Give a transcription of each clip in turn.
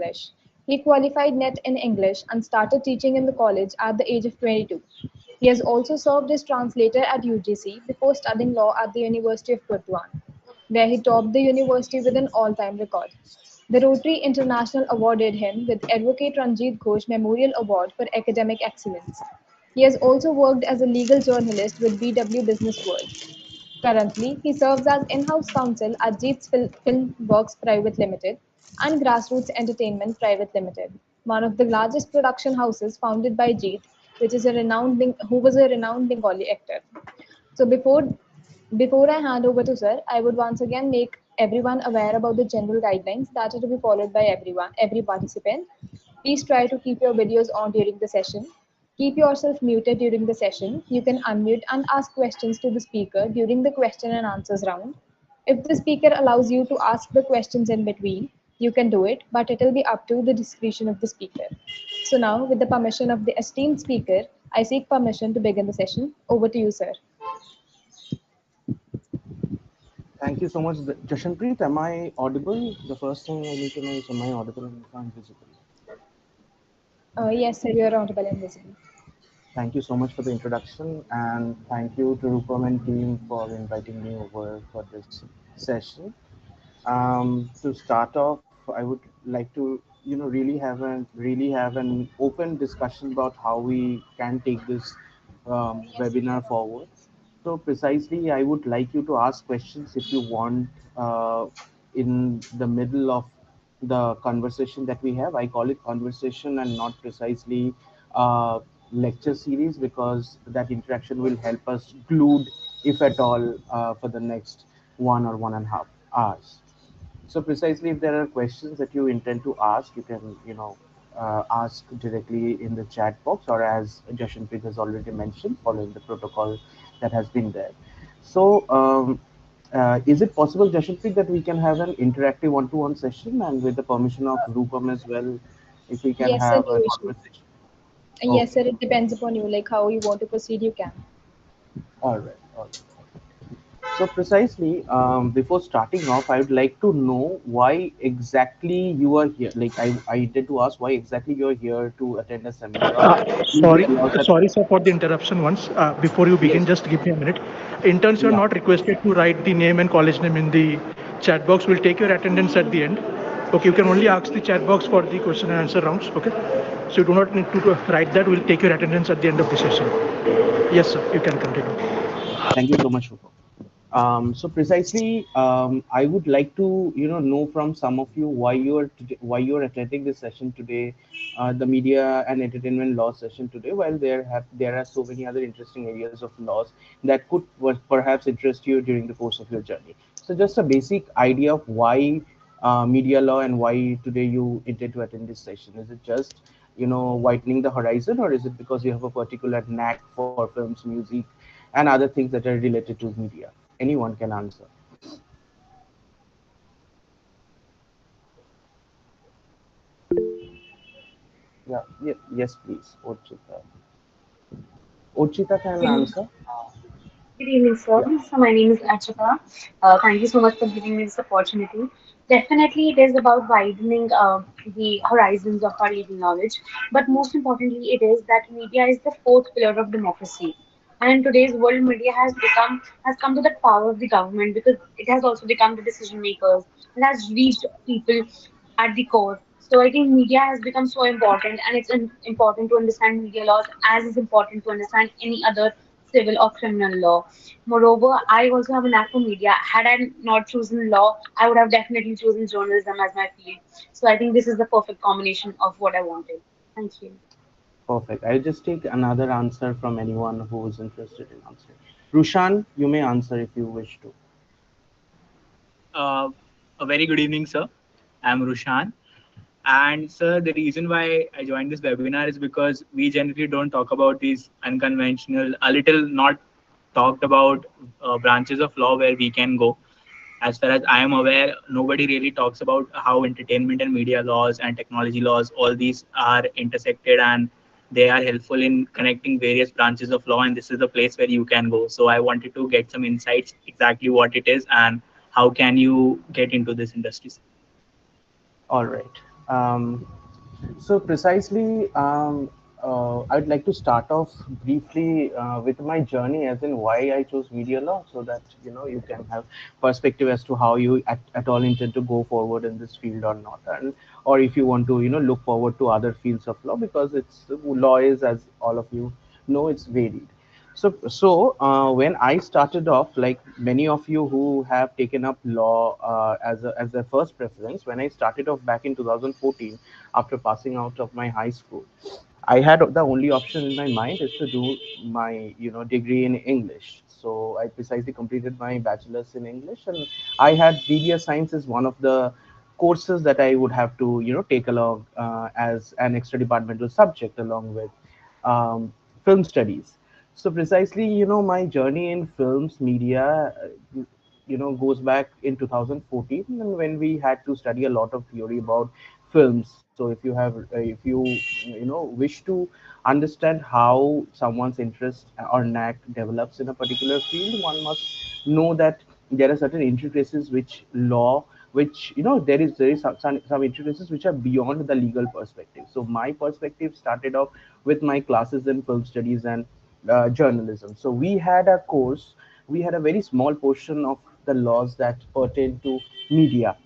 English. He qualified NET in English and started teaching in the college at the age of 22. He has also served as translator at UGC before studying law at the University of Purdue, where he topped the university with an all-time record. The Rotary International awarded him with Advocate Ranjit Ghosh Memorial Award for academic excellence. He has also worked as a legal journalist with BW Business World. Currently, he serves as in-house counsel at Jeetz Film Works Private Limited and Grassroots Entertainment Private Limited, one of the largest production houses founded by Jeet, who was a renowned Bengali actor. So before I hand over to Sir, I would once again make everyone aware about the general guidelines that are to be followed by every participant. Please try to keep your videos on during the session. Keep yourself muted during the session. You can unmute and ask questions to the speaker during the question and answers round. If the speaker allows you to ask the questions in between, you can do it, but it will be up to the discretion of the speaker. So now, with the permission of the esteemed speaker, I seek permission to begin the session. Over to you, sir. Thank you so much, Jashanpreet. Am I audible? The first thing I need to know is, am I audible and visible? Yes, sir, you are audible and visible. Thank you so much for the introduction, and thank you to Rupam and team for inviting me over for this session. To start off, I would like to, really have an open discussion about how we can take this webinar forward. So precisely, I would like you to ask questions if you want in the middle of the conversation that we have. I call it conversation and not precisely lecture series, because that interaction will help us glued, if at all, for the next 1 or 1.5 hours. So precisely, if there are questions that you intend to ask, you can, ask directly in the chat box, or as Jashanpreet has already mentioned, following the protocol that has been there. So, is it possible, Jashanpreet, that we can have an interactive one-to-one session, and with the permission of Rupam as well, if we can Yes, sir, have no a issue. conversation? Yes, sir, Okay. it depends upon you, like how you want to proceed, you can. All right. All right. So precisely, before starting off, I would like to know why exactly you are here. Like I intend to ask why exactly you are here to attend a seminar on Sorry, media laws and sorry, sir, for the interruption once. Before you begin, yes, just give me a minute. Interns, you are yeah, not requested to write the name and college name in the chat box. We'll take your attendance at the end. Okay, you can only ask the chat box for the question and answer rounds. Okay, so you do not need to write that. We'll take your attendance at the end of the session. Yes, sir, you can continue. thank you so much, Rupam. So precisely, I would like to know from some of you why you're attending this session today, the media and entertainment law session today. While there are so many other interesting areas of laws that could perhaps interest you during the course of your journey. So just a basic idea of why media law and why today you intend to attend this session. Is it just widening the horizon, or is it because you have a particular knack for films, music, and other things that are related to media? Anyone can answer. Yeah, yes, please. Ochita can answer. Good evening, sir. Yeah. So my name is Achita. Thank you so much for giving me this opportunity. Definitely, it is about widening the horizons of our legal knowledge, but most importantly, it is that media is the fourth pillar of democracy. And in today's world, media has come to the power of the government because it has also become the decision makers. It has reached people at the core. So I think media has become so important, and it's important to understand media laws as is important to understand any other civil or criminal law. Moreover, I also have a knack for media. Had I not chosen law, I would have definitely chosen journalism as my field. So I think this is the perfect combination of what I wanted. Thank you. Perfect. I'll just take another answer from anyone who is interested in answering. Rushan, you may answer if you wish to. Uh, a very good evening, sir. I'm Rushan. And, sir, the reason why I joined this webinar is because we generally don't talk about these unconventional, a little not talked about branches of law where we can go. As far as I am aware, nobody really talks about how entertainment and media laws and technology laws, all these are intersected and they are helpful in connecting various branches of law. And this is the place where you can go. So I wanted to get some insights exactly what it is and how can you get into this industry. All right. Um, so precisely, I'd like to start off briefly with my journey, as in why I chose media law, so that you can have perspective as to how you at all intend to go forward in this field or not, and or if you want to look forward to other fields of law, because it's law is, as all of you know, it's varied. So when I started off, like many of you who have taken up law as a first preference, when I started off back in 2014, after passing out of my high school, I had the only option in my mind is to do my degree in English. So I precisely completed my bachelor's in English, and I had media science as one of the courses that I would have to take along as an extra departmental subject along with um, film studies. So precisely, my journey in films media, goes back in 2014, and when we had to study a lot of theory about films. So if you wish to understand how someone's interest or knack develops in a particular field, one must know that there are certain intricacies which law, which there is some intricacies which are beyond the legal perspective. So my perspective started off with my classes in film studies and journalism. So we had a very small portion of the laws that pertain to media,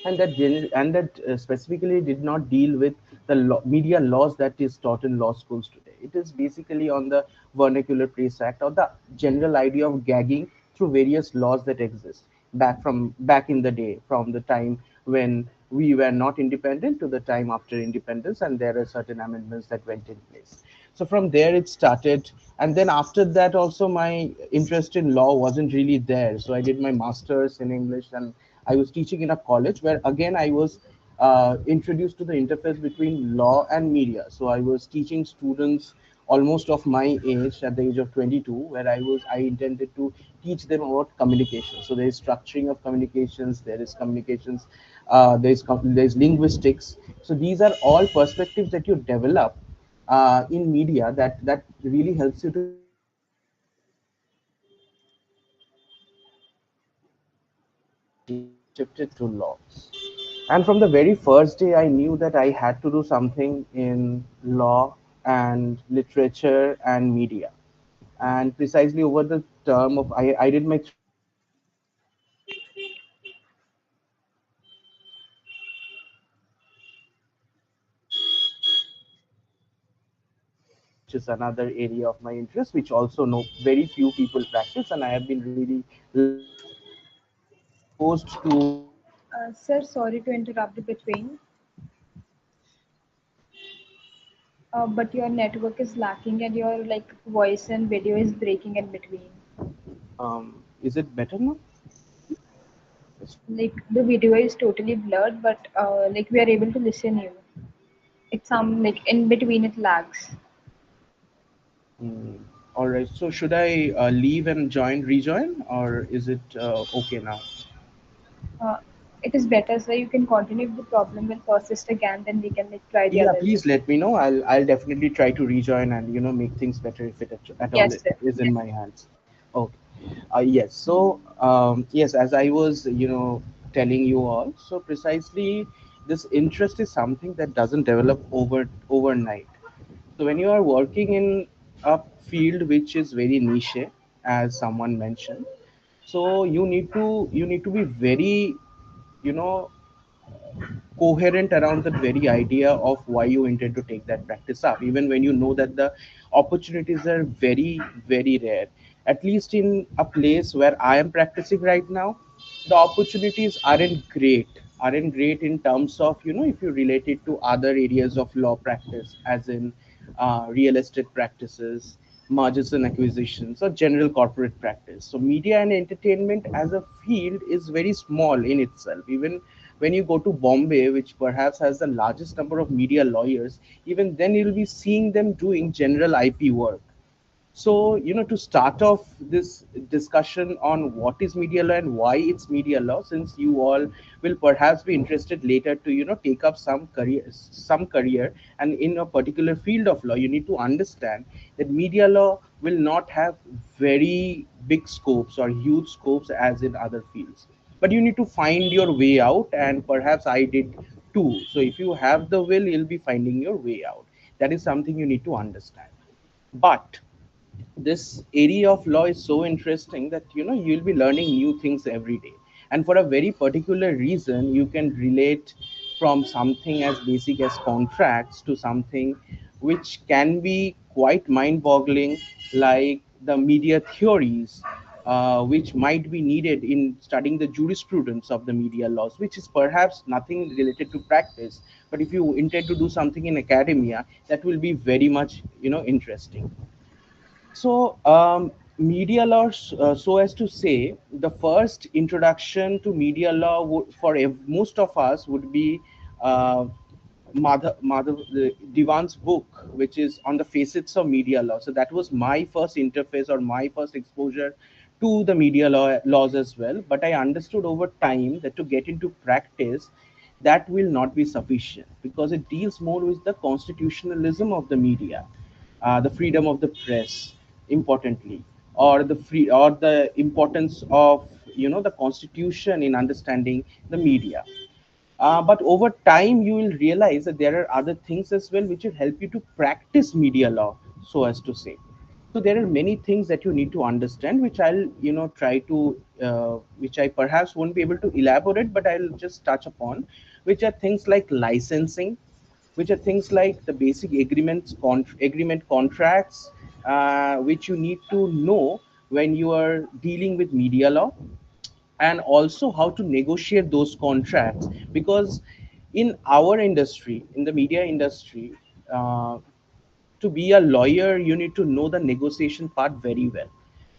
and that specifically did not deal with the media laws that is taught in law schools today. It is basically on the Vernacular Press Act, or the general idea of gagging through various laws that exist back in the day, from the time when we were not independent to the time after independence, and there are certain amendments that went in place. So from there it started, and then after that also my interest in law wasn't really there. So I did my masters in English, and I was teaching in a college where again I was introduced to the interface between law and media. So I was teaching students almost of my age, at the age of 22, where I intended to teach them about communication. So there is structuring of communications, there is communications, there's linguistics. So these are all perspectives that you develop in media, that really helps you to understand the perspective of media. And shifted to law. And from the very first day, I knew that I had to do something in law and literature and media. And precisely over the term of, I did my 3 years in literature, and over the term of 3 years, which is another area of my interest, which also no very few people practice, and I have been really lucky to be exposed to Sir, sorry to interrupt in between, but your network is lacking and your like voice and video is breaking in between. is it better now? Like the video is totally blurred, but like we are able to listen you. It's some like in between it lags. Mm, all right. So should I leave and rejoin, or is it okay now? Uh, it is better, so you can continue if the problem will persist again. Then we can like try the Yeah, other way. please let me know. I'll definitely try to rejoin and make things better if it at all Yes, sir. is in my hands. Okay. Yes. So yes, as I was telling you all, so precisely this interest is something that doesn't develop overnight. So when you are working in a field which is very niche, as someone mentioned, so you need to be very you know coherent around that very idea of why you intend to take that practice up, even when you know that the opportunities are very, very rare. At least in a place where I am practicing right now, the opportunities aren't great in terms of if you relate it to other areas of law practice, as in real estate practices, mergers and acquisitions, or general corporate practice. So media and entertainment as a field is very small in itself. Even when you go to Bombay, which perhaps has the largest number of media lawyers, even then you'll be seeing them doing general IP work. So, to start off this discussion on what is media law and why it's media law, since you all will perhaps be interested later to, take up some career, and in a particular field of law, you need to understand that media law will not have very big scopes or huge scopes as in other fields. But you need to find your way out, and perhaps I did too. So if you have the will, you'll be finding your way out. That is something you need to understand. But this area of law is so interesting that you'll be learning new things every day, and for a very particular reason you can relate from something as basic as contracts to something which can be quite mind boggling, like the media theories, which might be needed in studying the jurisprudence of the media laws, which is perhaps nothing related to practice, but if you intend to do something in academia, that will be very much interesting. So, media law, so as to say, the first introduction to media law for most of us would be uh, Madhav Divan's book, which is on the facets of media law. So that was my first interface or my first exposure to the media laws as well. But I understood over time that to get into practice, that will not be sufficient because it deals more with the constitutionalism of the media, the freedom of the press, importantly, or the importance of the constitution in understanding the media. But over time, you will realize that there are other things as well which will help you to practice media law, so as to say. So there are many things that you need to understand, which I'll try to, which I perhaps won't be able to elaborate, but I'll just touch upon, which are things like licensing, which are things like the basic agreement contracts, which you need to know when you are dealing with media law, and also how to negotiate those contracts, because in our industry, in the media industry, uh, to be a lawyer you need to know the negotiation part very well.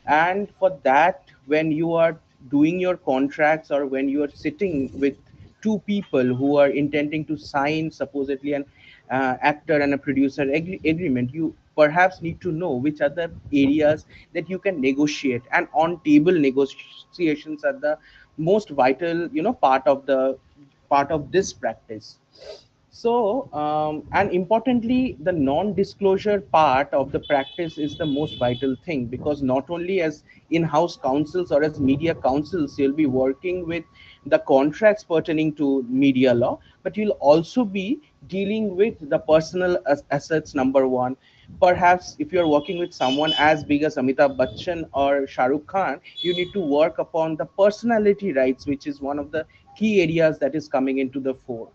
And for that, when you are doing your contracts, or when you are sitting with two people who are intending to sign supposedly an actor and a producer agreement, you perhaps need to know which are the areas that you can negotiate, and on table negotiations are the most vital part of this practice. So, and importantly, the non-disclosure part of the practice is the most vital thing, because not only as in-house counsels or as media counsels, you'll be working with the contracts pertaining to media law, but you'll also be dealing with the personal assets, number one. Perhaps if you're working with someone as big as Amitabh Bachchan or Shah Rukh Khan, you need to work upon the personality rights, which is one of the key areas that is coming into the fore.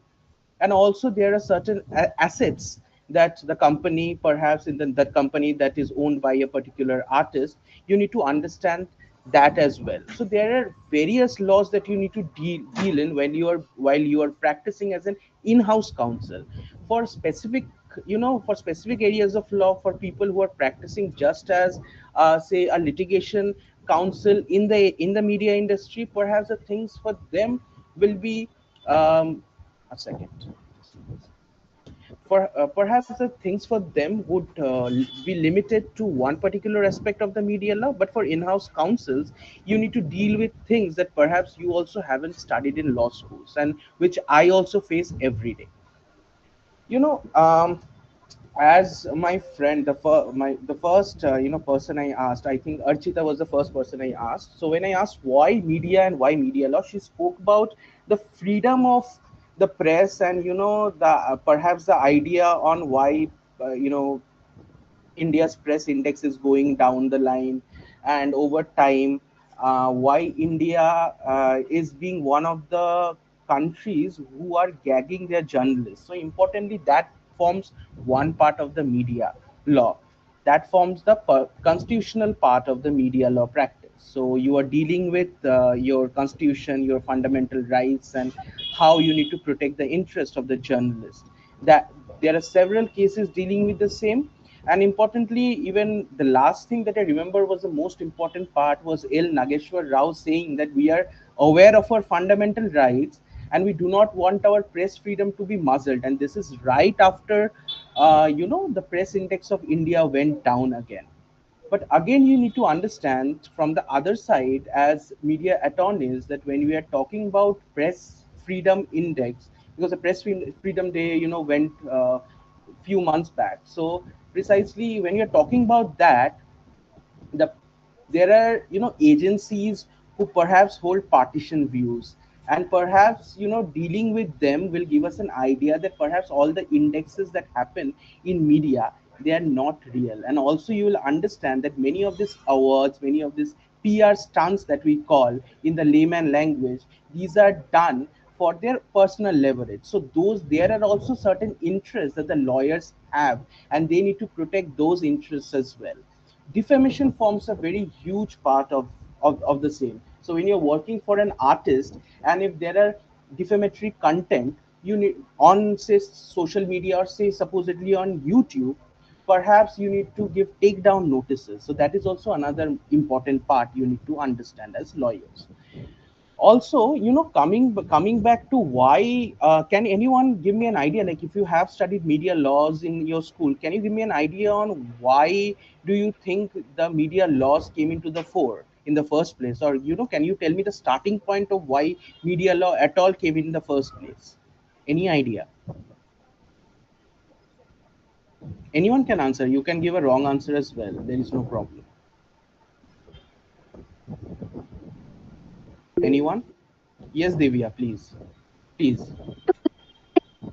And also there are certain assets that the company, perhaps in that company that is owned by a particular artist, you need to understand that as well. So there are various laws that you need to deal in when you are while you are practicing as an in-house counsel for specific, for specific areas of law. For people who are practicing just as say a litigation counsel in the media industry, perhaps the things for them will be, a second. For perhaps the things for them would be limited to one particular aspect of the media law, but for in-house counsels, you need to deal with things that perhaps you also haven't studied in law schools, and which I also face every day. You know, as my friend, the first person I asked, I think Archita was the first person I asked. So when I asked why media and why media law, she spoke about the freedom of the press, and the perhaps the idea on why India's press index is going down the line, and over time, why India is being one of the countries who are gagging their journalists. So, importantly, that forms one part of the media law. That forms the constitutional part of the media law practice. So, you are dealing with your constitution, your fundamental rights, and how you need to protect the interest of the journalist. That there are several cases dealing with the same. And importantly, even the last thing that I remember was the most important part was L. Nageshwar Rao saying that we are aware of our fundamental rights, and we do not want our press freedom to be muzzled. And this is right after, the press index of India went down again. But again, you need to understand from the other side, as media attorneys, that when we are talking about press freedom index, because the freedom day, went few months back. So precisely when you're talking about that, the there are agencies who perhaps hold partition views, And perhaps, dealing with them will give us an idea that perhaps all the indexes that happen in media, they are not real. And also you will understand that many of these awards, many of these PR stunts that we call in the layman language, these are done for their personal leverage. So those, there are also certain interests that the lawyers have, and they need to protect those interests as well. Defamation forms a very huge part of the same. So when you're working for an artist, and if there are defamatory content, you need on, say, social media, or say supposedly on YouTube, perhaps you need to give takedown notices. So that is also another important part you need to understand as lawyers. Also, coming back to why, can anyone give me an idea, like if you have studied media laws in your school, can you give me an idea on why do you think the media laws came into the fore in the first place? Or can you tell me the starting point of why media law at all came in the first place? Any idea? Anyone can answer. You can give a wrong answer as well, there is no problem. Anyone? Yes, Devia, please. Please.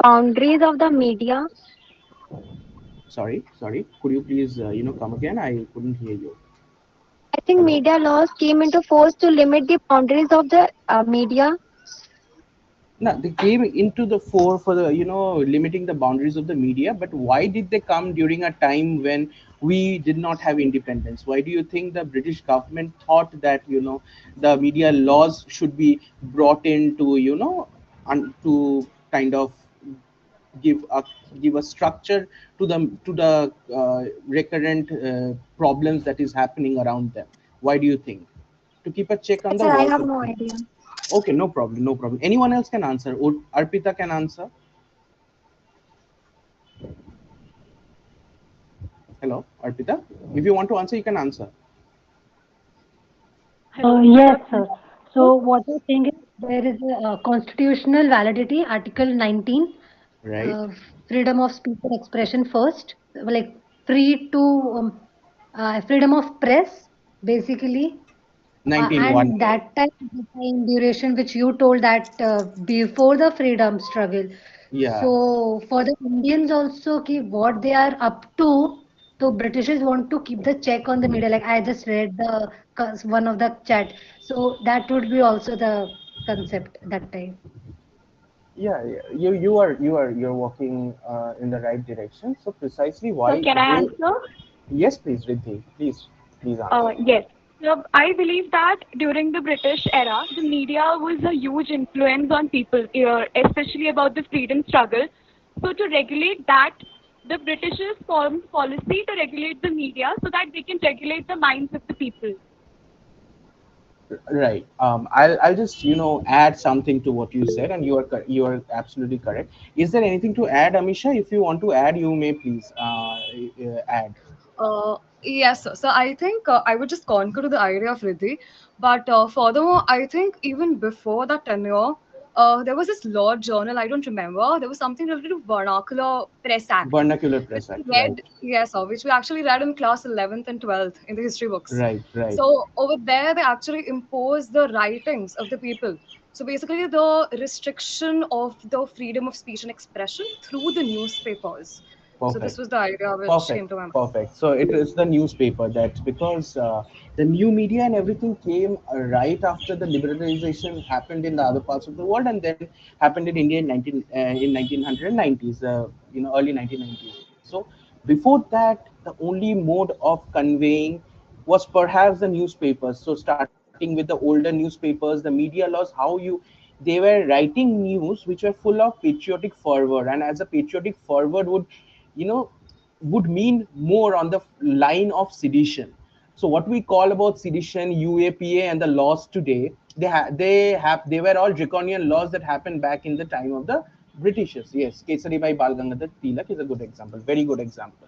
Boundaries of the media. Sorry, could you please come again? I couldn't hear you. I think Hello. media laws came into force to limit the boundaries of the media. No, they came into the fore for the limiting the boundaries of the media. But why did they come during a time when we did not have independence? Why do you think the British government thought that the media laws should be brought in to to kind of give a give a structure to the recurrent problems that is happening around them? Why do you think? To keep a check on the Sir, I walls have of no things. idea. Okay, no problem, no problem. Anyone else can answer, or Arpita can answer? Hello, Arpita. If you want to answer, you can answer. Yes, sir. So what I think is there is a constitutional validity, Article 19, Right. uh, freedom of speech and expression first, like free to freedom of press, basically. And 1919. that time, the time duration which you told that before the freedom struggle. Yeah. So for the Indians also, ki what they are up to, so Britishers want to keep the check on the media. Like I just read the one of the chat. So that would be also the concept that time. Yeah, yeah. You're walking in the right direction. So precisely So why can I they. answer? Yes, please, Riddhi. Please answer. Yes. So I believe that during the British era, the media was a huge influence on people, especially about the freedom struggle. So to regulate that, the Britishers formed policy to regulate the media so that they can regulate the minds of the people. Right. I'll just add something to what you said, and you are absolutely correct. Is there anything to add, Amisha? If you want to add, you may please add. Yes, sir. So I think I would just concur to the idea of Riddhi. But furthermore, I think even before that tenure, there was this law journal, I don't remember. There was something related to Vernacular Press Act, Vernacular which Press we Act. read, Right. yes, sir, which we actually read in class 11th and 12th in the history books. Right. Right. So over there, they actually imposed the writings of the people. So basically, the restriction of the freedom of speech and expression through the newspapers. So this Perfect. was the idea which Perfect. came to my mind. Perfect. So it is the newspaper, that's because the new media and everything came right after the liberalization happened in the other parts of the world, and then happened in India in 1990s, early 1990s. So before that, the only mode of conveying was perhaps the newspapers. So starting with the older newspapers, the media laws, how they were writing news which were full of patriotic fervor, and as a patriotic fervor you know would mean more on the line of sedition. So what we call about sedition, UAPA, and the laws today, they were all draconian laws that happened back in the time of the Britishers. Yes, Kesari by Bal Gangadhar Tilak is a good example, very good example.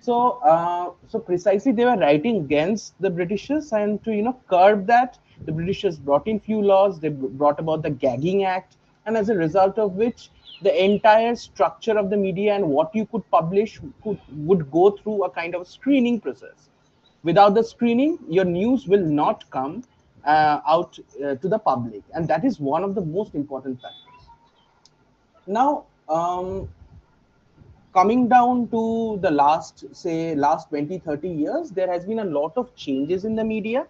So precisely they were writing against the Britishers, and to curb that, the Britishers brought in few laws. They brought about the Gagging Act, and as a result of which, the entire structure of the media and what you could publish would go through a kind of screening process. Without the screening, your news will not come out to the public, and that is one of the most important factors. Now, coming down to the last, say, last 20-30 years, there has been a lot of changes in the media,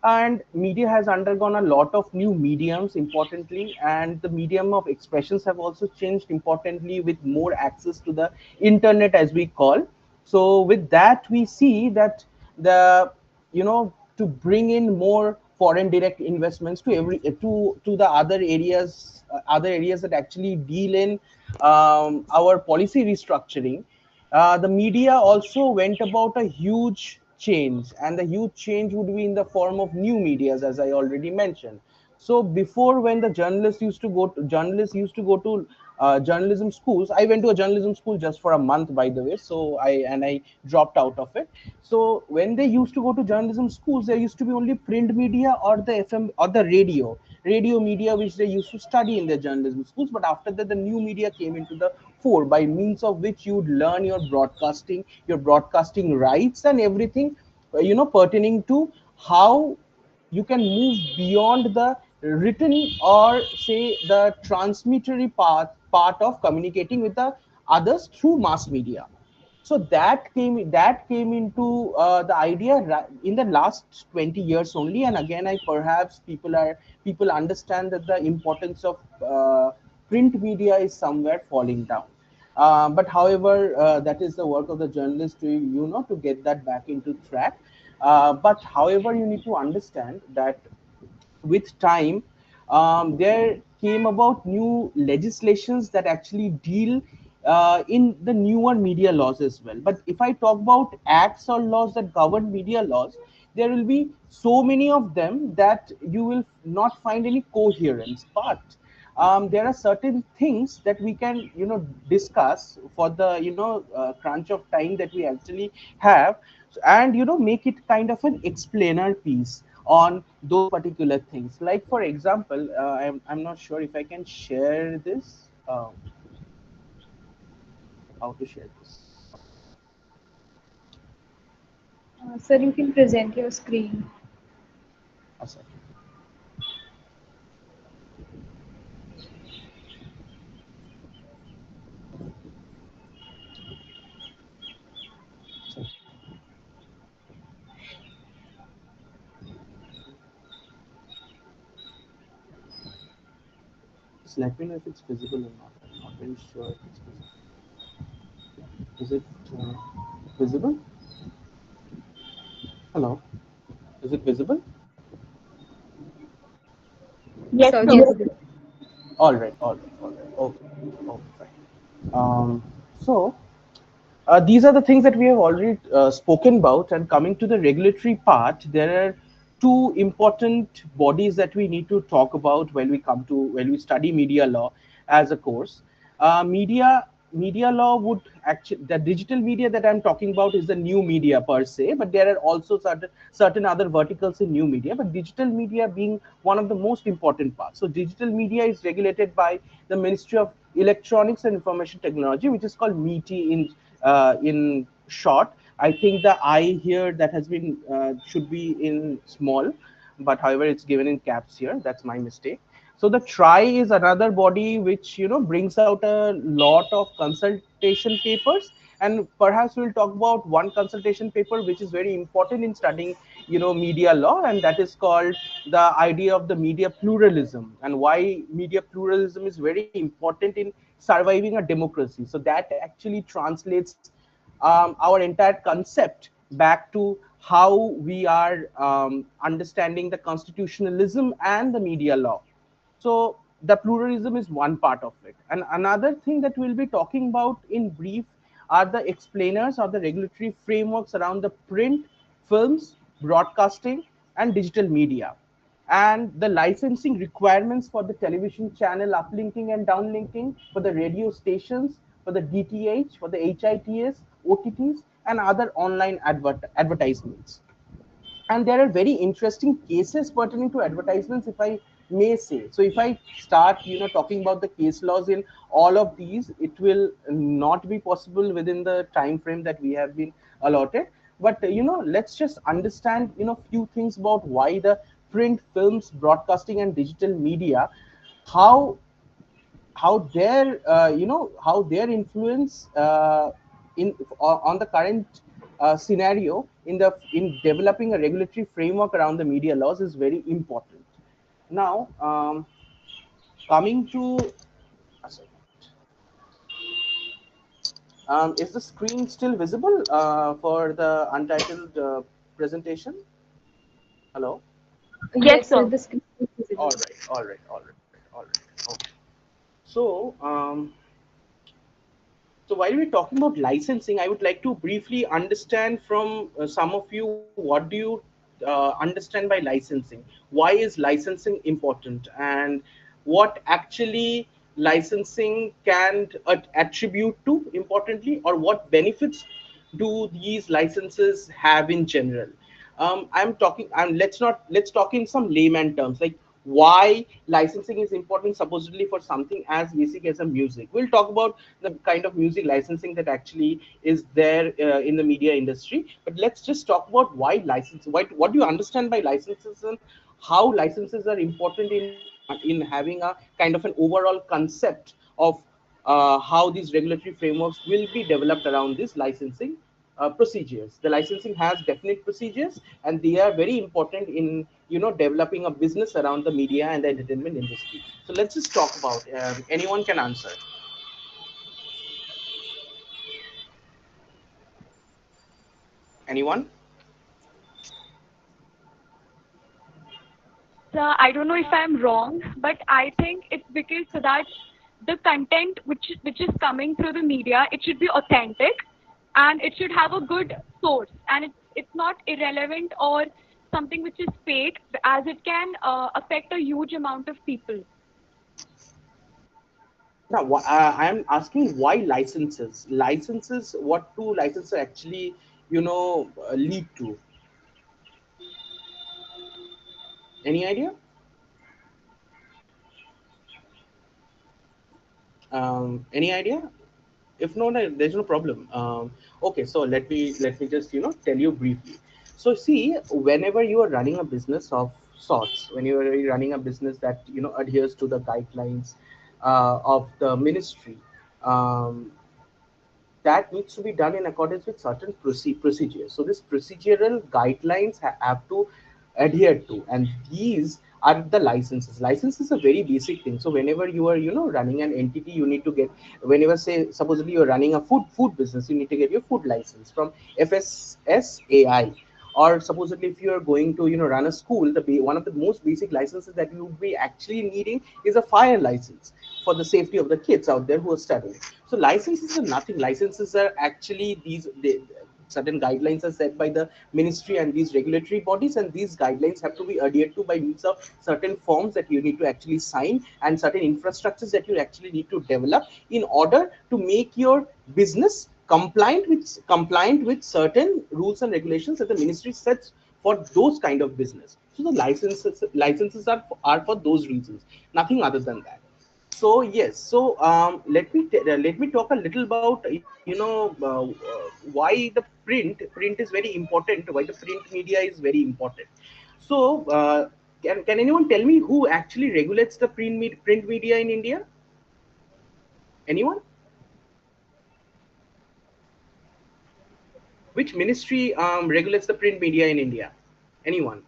and media has undergone a lot of new mediums importantly, and the medium of expressions have also changed importantly with more access to the internet, as we call. So with that, we see that the, to bring in more foreign direct investments to every to the other areas that actually deal in our policy restructuring, the media also went about a huge change, and the huge change would be in the form of new medias, as I already mentioned. So before, when the journalists used to go to journalism schools. I went to a journalism school just for a month, by the way. So I dropped out of it. So when they used to go to journalism schools, there used to be only print media or the FM or the radio media, which they used to study in their journalism schools. But after that, the new media came into the fore, by means of which you would learn your broadcasting rights and everything, pertaining to how you can move beyond the written, or say the transmittory part of communicating with the others through mass media. So that came into the idea in the last 20 years only. And again, I perhaps people understand that the importance of print media is somewhere falling down. But however, that is the work of the journalist to, to get that back into track. But however, you need to understand that with time, there came about new legislations that actually deal in the newer media laws as well. But if I talk about acts or laws that govern media laws, there will be so many of them that you will not find any coherence. But there are certain things that we can, discuss for the, crunch of time that we actually have, and make it kind of an explainer piece on those particular things. Like for example, I'm not sure if I can share this, how to share this. Sir, you can present your screen. A second. So, just let me know if it's visible or not. I'm not very sure if it's visible. Is it visible? Hello, is it visible? Yes, Sir, sir. yes. All right. Okay, okay, fine. So these are the things that we have already spoken about. And coming to the regulatory part, there are two important bodies that we need to talk about when we study media law as a course. Media law would actually, the digital media that I'm talking about is the new media per se, but there are also certain other verticals in new media, but digital media being one of the most important parts. So digital media is regulated by the Ministry of Electronics and Information Technology, which is called MeitY in short. I think the I here that has been should be in small, but however it's given in caps here. That's my mistake. So the TRI is another body which brings out a lot of consultation papers, and perhaps we'll talk about one consultation paper which is very important in studying media law, and that is called the idea of the media pluralism, and why media pluralism is very important in surviving a democracy. So that actually translates our entire concept back to how we are understanding the constitutionalism and the media law. So the pluralism is one part of it. And another thing that we'll be talking about in brief are the explainers or the regulatory frameworks around the print, films, broadcasting, and digital media, and the licensing requirements for the television channel uplinking and downlinking, for the radio stations, for the DTH, for the HITS, OTTs, and other online advertisements. And there are very interesting cases pertaining to advertisements, if I may say. So if I start talking about the case laws in all of these, it will not be possible within the time frame that we have been allotted. But let's just understand few things about why the print, films, broadcasting, and digital media, how their how their influence on the current scenario in developing a regulatory framework around the media laws is very important. Now, coming to a second. Is the screen still visible for the untitled presentation? Hello. Yes, Yes, sir. the screen is All visible. right. All right. All right. All right. Okay. So, so while we're talking about licensing, I would like to briefly understand from some of you, what do you understand by licensing? Why is licensing important, and what actually licensing can attribute to, importantly, or what benefits do these licenses have in general? I'm talking. Let's talk in some layman terms, like why licensing is important supposedly for something as basic as a music. We'll talk about the kind of music licensing that actually is there in the media industry, but let's just talk about why license, what do you understand by licenses, and how licenses are important in having a kind of an overall concept of how these regulatory frameworks will be developed around this licensing procedures. The licensing has definite procedures, and they are very important in developing a business around the media and the entertainment industry. So let's just talk about. Anyone can answer. Anyone? So I don't know if I'm wrong, but I think it's because so that the content which is coming through the media, it should be authentic, and it should have a good source, and it's not irrelevant or something which is fake, as it can affect a huge amount of people. Now, I'm asking why licenses. Licenses. What do licenses actually, lead to? Any idea? Any idea? If no, there's no problem. Okay, so let me just tell you briefly. So see, whenever you are running a business of sorts, when you are running a business that adheres to the guidelines of the ministry, um, that needs to be done in accordance with certain procedures. So this procedural guidelines have to adhere to, and these are the licenses. License is a very basic thing. So whenever you are running an entity, you need to get, whenever, say, supposedly you're running a food business, you need to get your food license from FSSAI. Or supposedly if you are going to run a school, one of the most basic licenses that you would be actually needing is a fire license for the safety of the kids out there who are studying. So licenses are nothing. Licenses are actually certain guidelines are set by the ministry and these regulatory bodies, and these guidelines have to be adhered to by means of certain forms that you need to actually sign, and certain infrastructures that you actually need to develop in order to make your business compliant with certain rules and regulations that the ministry sets for those kind of business. So the licenses are for those reasons, nothing other than that. So yes, so let me talk a little about why the print is very important. Why the print media is very important. So can anyone tell me who actually regulates the print media in India? Anyone? Which ministry regulates the print media in India? Anyone?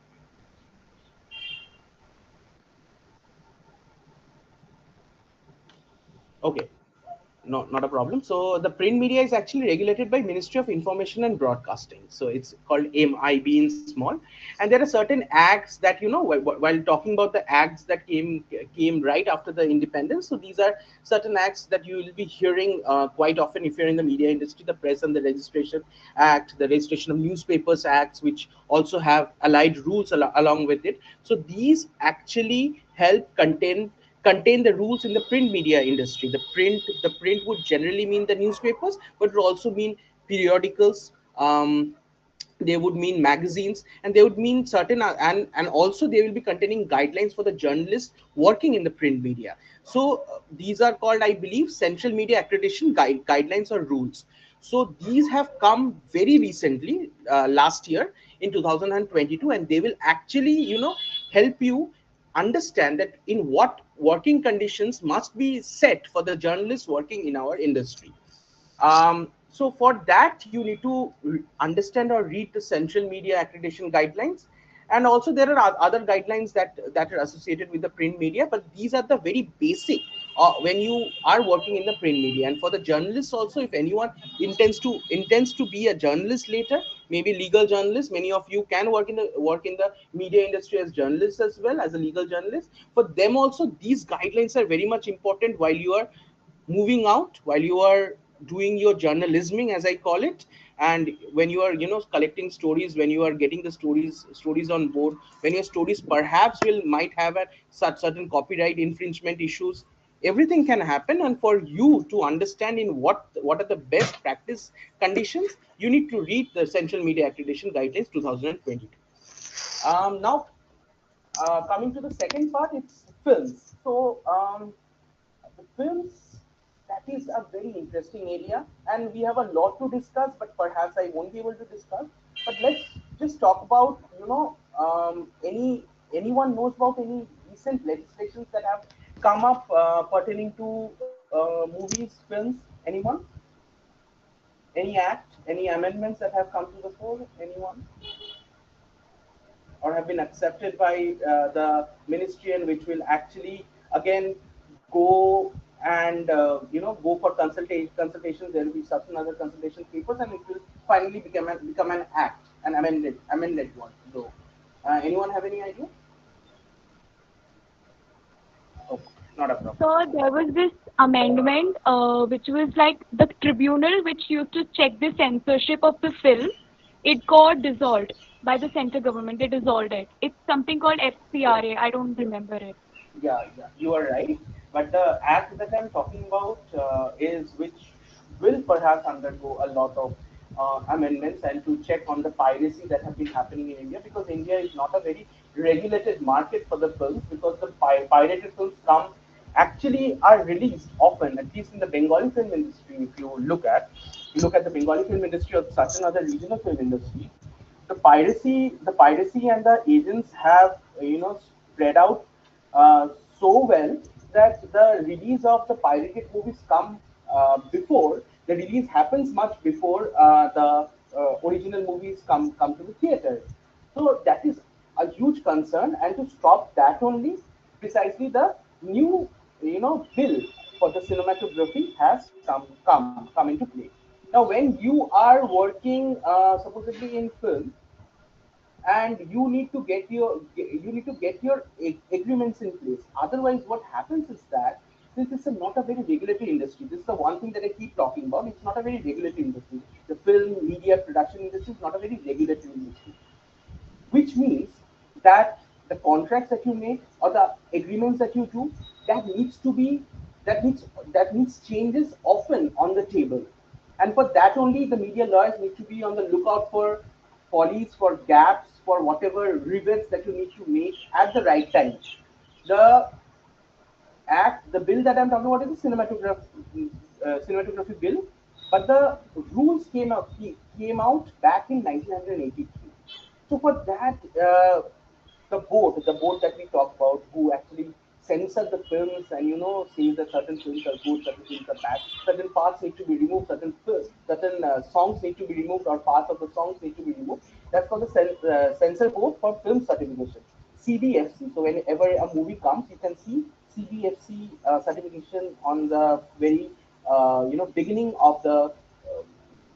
Okay. No, not a problem. So the print media is actually regulated by Ministry of Information and Broadcasting. So it's called MIB in small. And there are certain acts that while talking about the acts that came right after the independence. So these are certain acts that you will be hearing quite often if you're in the media industry: the Press and the Registration Act, the Registration of Newspapers Acts, which also have allied rules along with it. So these actually help contain the rules in the print media industry. The print would generally mean the newspapers, but it would also mean periodicals. They would mean magazines, and they would mean certain and also they will be containing guidelines for the journalists working in the print media. So these are called, I believe, central media accreditation guidelines or rules. So these have come very recently, last year in 2022, and they will actually help you understand that in what working conditions must be set for the journalists working in our industry. So for that, you need to understand or read the Central Media Accreditation Guidelines, and also there are other guidelines that are associated with the print media. But these are the very basic when you are working in the print media. And for the journalists also, if anyone intends to be a journalist later, maybe legal journalist. Many of you can work in the media industry as journalists as well as a legal journalist. For them also, these guidelines are very much important while you are moving out, while you are doing your journalisming, as I call it. And when you are collecting stories, when you are getting the stories on board, when your stories perhaps will might have such certain copyright infringement issues, everything can happen. And for you to understand in what are the best practice conditions, you need to read the Central Media Accreditation Guidelines 2022. Now, coming to the second part, it's films. So the films, that is a very interesting area, and we have a lot to discuss, but perhaps I won't be able to discuss. But let's just talk about, anyone knows about any recent legislations that have come up pertaining to movies, films? Anyone? Any act, any amendments that have come to the fore? Anyone? Or have been accepted by the ministry, and which will actually again go and go for consultations. There will be certain other consultation papers, and it will finally become an act, an amended one. So, anyone have any idea? Okay, not a problem. So there was this amendment, which was like the tribunal which used to check the censorship of the film. It got dissolved by the central government. They dissolved it. It's something called FCRA. I don't remember it. Yeah, you are right. But the act that I'm talking about is which will perhaps undergo a lot of amendments, and to check on the piracy that have been happening in India, because India is not a very regulated market for the films, because the pirated films come actually are released often, at least in the Bengali film industry. If you look at the Bengali film industry or such another regional film industry, the piracy and the agents have spread out uh, so well that the release of the pirated movies come before the release happens, much before the original movies come to the theater. So that is a huge concern, and to stop that only, precisely the new bill for the cinematography has come into play. Now, when you are working supposedly in film, and you need to get your agreements in place. Otherwise, what happens is that, since it's not a very regulated industry, this is the one thing that I keep talking about. It's not a very regulated industry. The film media production industry is not a very regulated industry, which means that the contracts that you make or the agreements that you do, that needs to be that needs changes often on the table. And for that only, the media lawyers need to be on the lookout for follies, for gaps, for whatever rivets that you need to make at the right time. The bill that I'm talking about is the cinematography bill, but the rules came out back in 1983. So for that, the board that we talk about, who actually censor the films and says that certain films are good, certain films are bad, certain parts need to be removed, certain songs need to be removed, or parts of the songs need to be removed. That's called the censor board for film certification, CBFC. So whenever a movie comes, you can see CBFC certification on the very beginning of the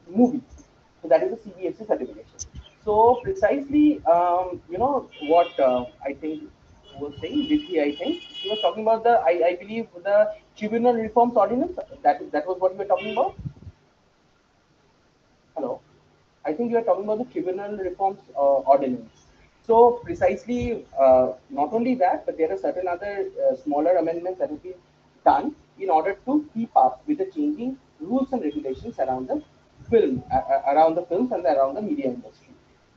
movie. So that is the CBFC certification. So precisely, what I think was saying, Vicky, I think she was talking about I believe the tribunal reforms ordinance. That was what we were talking about. Hello. I think you are talking about the tribunal reforms ordinance. So precisely, not only that, but there are certain other smaller amendments that have been done in order to keep up with the changing rules and regulations around the around the films and around the media industry.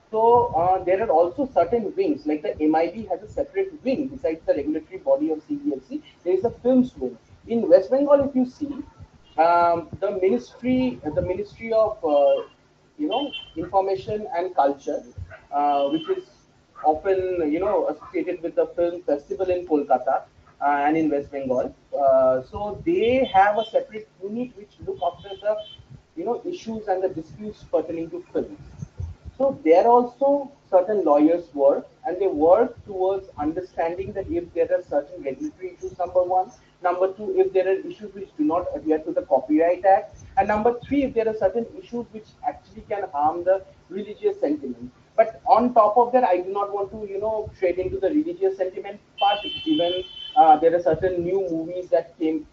So there are also certain wings, like the MIB has a separate wing besides the regulatory body of CBFC. There is a films wing. In West Bengal, if you see, the Ministry of Information and Culture, which is often associated with the film festival in Kolkata and in West Bengal. So they have a separate unit which look after the issues and the disputes pertaining to films. So there also certain lawyers work, and they work towards understanding that if there are certain regulatory issues, number one, number two, if there are issues which do not adhere to the Copyright Act, and number three, if there are certain issues which actually can harm the religious sentiment. But on top of that, I do not want to trade into the religious sentiment part, given there are certain new movies that came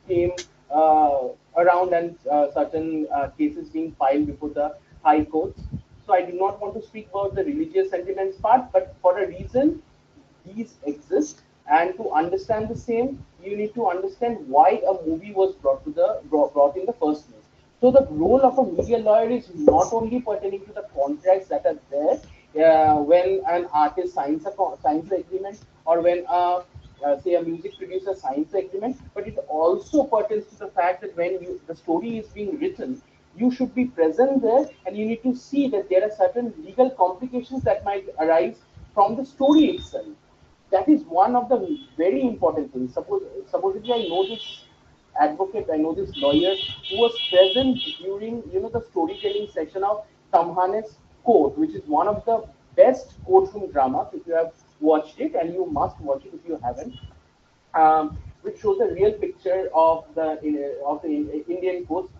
around, and certain cases being filed before the high courts. So I do not want to speak about the religious sentiments part, but for a reason, these exist, and to understand the same, you need to understand why a movie was brought in the first place. So the role of a media lawyer is not only pertaining to the contracts that are there when an artist signs the agreement, or when say a music producer signs the agreement, but it also pertains to the fact that when the story is being written, you should be present there, and you need to see that there are certain legal complications that might arise from the story itself. That is one of the very important things. Supposedly, I know this advocate, I know this lawyer who was present during the storytelling section of Tamhane's Court, which is one of the best courtroom dramas. If you have watched it, and you must watch it if you haven't, which shows a real picture of the Indian coast.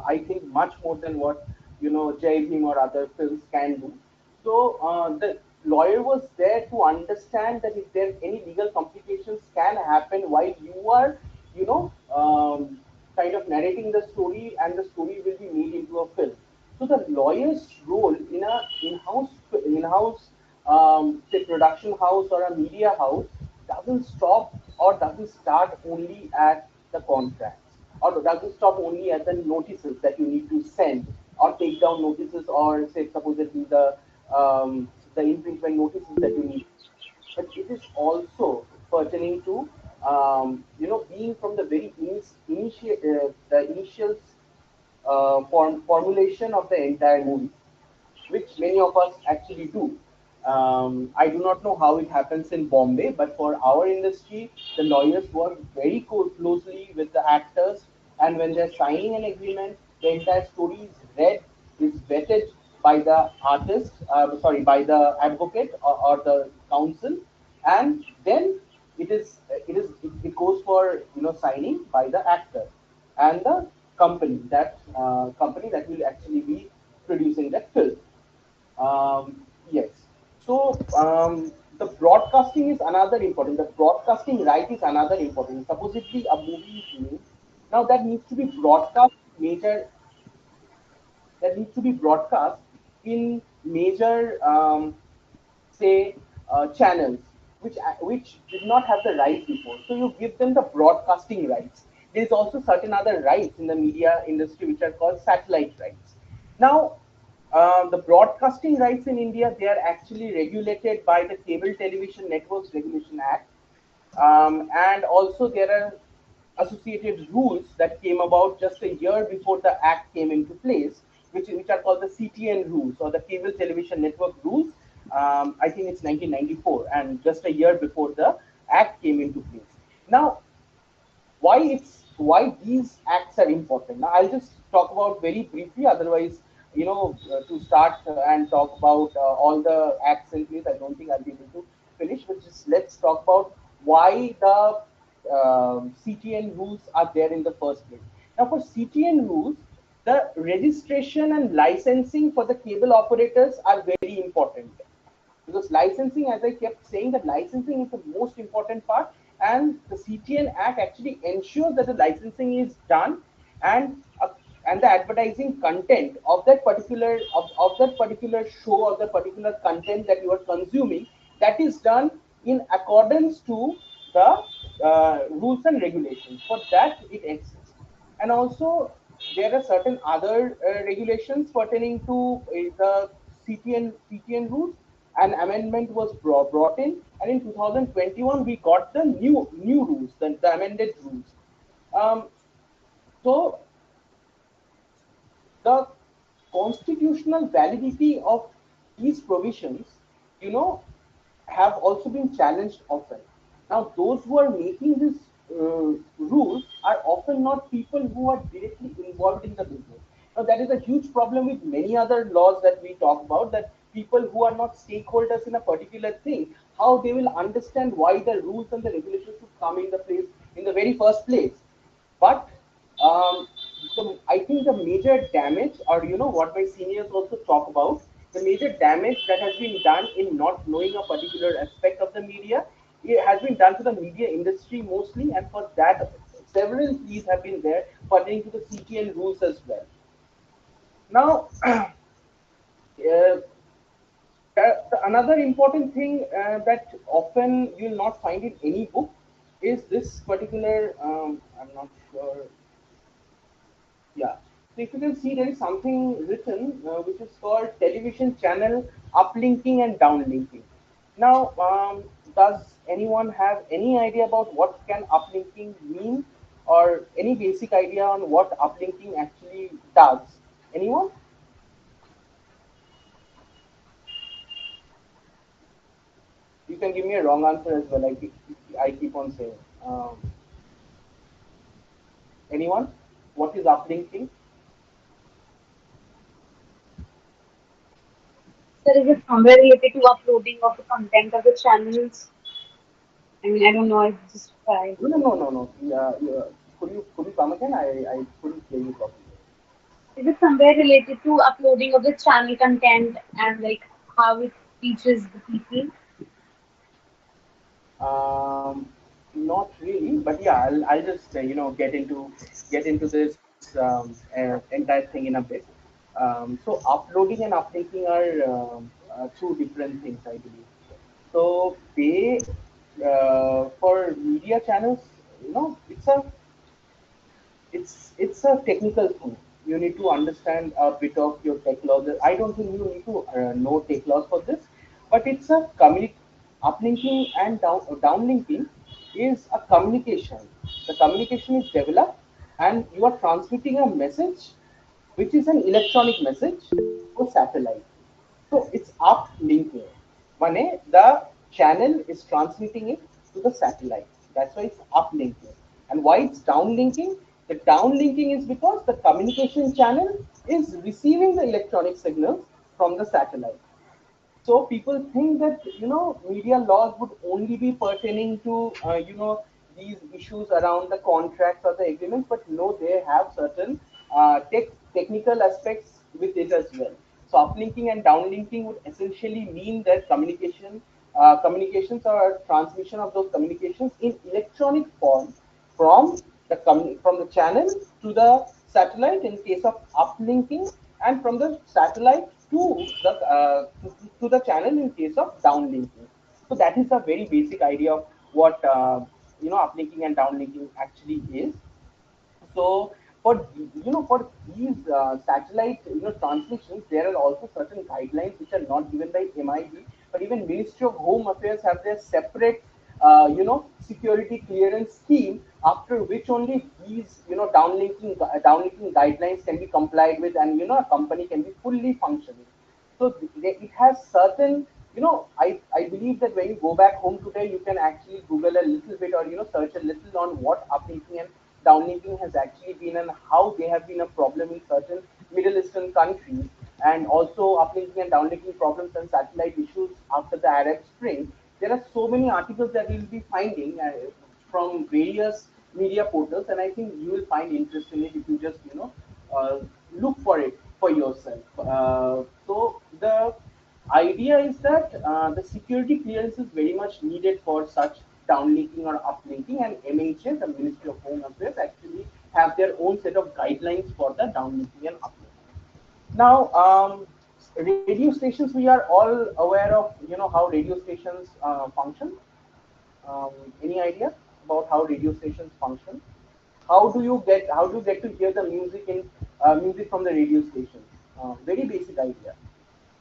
I think much more than what Jai Bhim or other films can do. So the lawyer was there to understand that if there any legal complications can happen while you are you know kind of narrating the story, and the story will be made into a film. So the lawyer's role in a in-house say production house or a media house doesn't stop or doesn't start only at the contracts, or doesn't stop only at the notices that you need to send, or take down notices, or say supposedly the infringement notices that you need. But it is also pertaining to being from the very initial formulation of the entire movie, which many of us actually do. I do not know how it happens in Bombay, but for our industry, the lawyers work very closely with the actors, and when they're signing an agreement, the entire story is read, is vetted by the artist, sorry, by the advocate, or the counsel, and then it goes for signing by the actor and the company that will actually be producing that film. Yes. So the broadcasting is another important. The broadcasting right is another important. Supposedly a movie is made. Now that needs to be broadcast in major say channels which did not have the rights before. So you give them the broadcasting rights. There is also certain other rights in the media industry which are called satellite rights. Now, the broadcasting rights in India, they are actually regulated by the Cable Television Networks Regulation Act, and also there are associated rules that came about just a year before the act came into place, which are called the CTN rules, or the Cable Television Network rules. I think it's 1994, and just a year before the act came into place. Now, why these acts are important. Now, I'll just talk about very briefly. Otherwise, to start and talk about all the acts in place, I don't think I'll be able to finish. But just let's talk about why the CTN rules are there in the first place. Now, for CTN rules, the registration and licensing for the cable operators are very important, because licensing, as I kept saying, that licensing is the most important part, and the CTN Act actually ensures that the licensing is done, and and the advertising content of that particular show, or the particular content that you are consuming, that is done in accordance to the rules and regulations. For that, it exists. And also there are certain other regulations pertaining to the CTN rules. An amendment was brought in, and in 2021 we got the new rules, the amended rules. Um, so the constitutional validity of these provisions, you know, have also been challenged often. Now, those who are making these rules are often not people who are directly involved in the business. Now, that is a huge problem with many other laws that we talk about, that people who are not stakeholders in a particular thing, how they will understand why the rules and the regulations should come in the place in the very first place. But um, I think the major damage, or what my seniors also talk about, the major damage that has been done in not knowing a particular aspect of the media, it has been done to the media industry mostly, and for that, several pleas have been there pertaining to the CTN rules as well. Now, another important thing that often you will not find in any book is this particular. I'm not sure. Yeah. So if you can see, there is something written which is called television channel uplinking and downlinking. Now, does anyone have any idea about what can uplinking mean, or any basic idea on what uplinking actually does? Anyone? You can give me a wrong answer as well. I keep on saying. Anyone? What is uplinking? So is it somewhere related to uploading of the content of the channels? I mean, I don't know. I just tried. No, no, no, no, no. Yeah, yeah. Could you come again? I couldn't hear you properly. Is it somewhere related to uploading of the channel content and like how it reaches the people? Um, Not really, but yeah, I'll just get into this entire thing in a bit. So uploading and uplinking are two different things, I believe. So they for media channels, it's a technical thing. You need to understand a bit of your tech laws. I don't think you need to know tech laws for this, but it's a uplinking and downlinking is a communication. The communication is developed, and you are transmitting a message, which is an electronic message to satellite. So it's uplinking. Mane, the channel is transmitting it to the satellite. That's why it's uplinking. And why it's downlinking? The downlinking is because the communication channel is receiving the electronic signals from the satellite. So people think that media laws would only be pertaining to these issues around the contracts or the agreements, but no, they have certain technical aspects with it as well. So uplinking and downlinking would essentially mean that communications or transmission of those communications in electronic form from from the channel to the satellite in case of uplinking, and from the satellite to the channel in case of downlinking. So that is a very basic idea of what uplinking and downlinking actually is. So for these satellite transmissions, there are also certain guidelines which are not given by MIB, but even Ministry of Home Affairs have their separate security clearance scheme, after which only these downlinking guidelines can be complied with, and a company can be fully functioning. So it has certain, I believe that when you go back home today, you can actually Google a little bit, or search a little on what uplinking and downlinking has actually been, and how they have been a problem in certain Middle Eastern countries, and also uplinking and downlinking problems and satellite issues after the Arab Spring. There are so many articles that you'll be finding from various media portals, and I think you will find interest in it if you just uh, look for it for yourself. So the idea is that the security clearance is very much needed for such downlinking or uplinking, and MHA, the Ministry of Home Affairs, actually have their own set of guidelines for the downlinking and uplinking. Now, radio stations, we are all aware of how radio stations function. Um, any idea about how radio stations function? How do you get to hear the music from the radio stations? Very basic idea.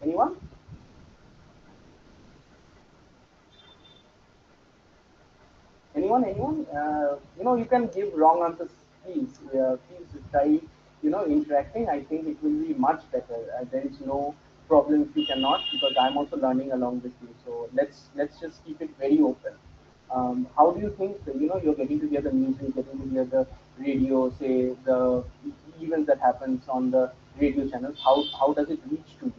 Anyone? Anyone? You can give wrong answers, please. Please try, interacting. I think it will be much better. There is no problem if you cannot, because I'm also learning along with you. So let's just keep it very open. How do you think that, you're getting to hear the music, getting to hear the radio, say the events that happens on the radio channels? How does it reach to you?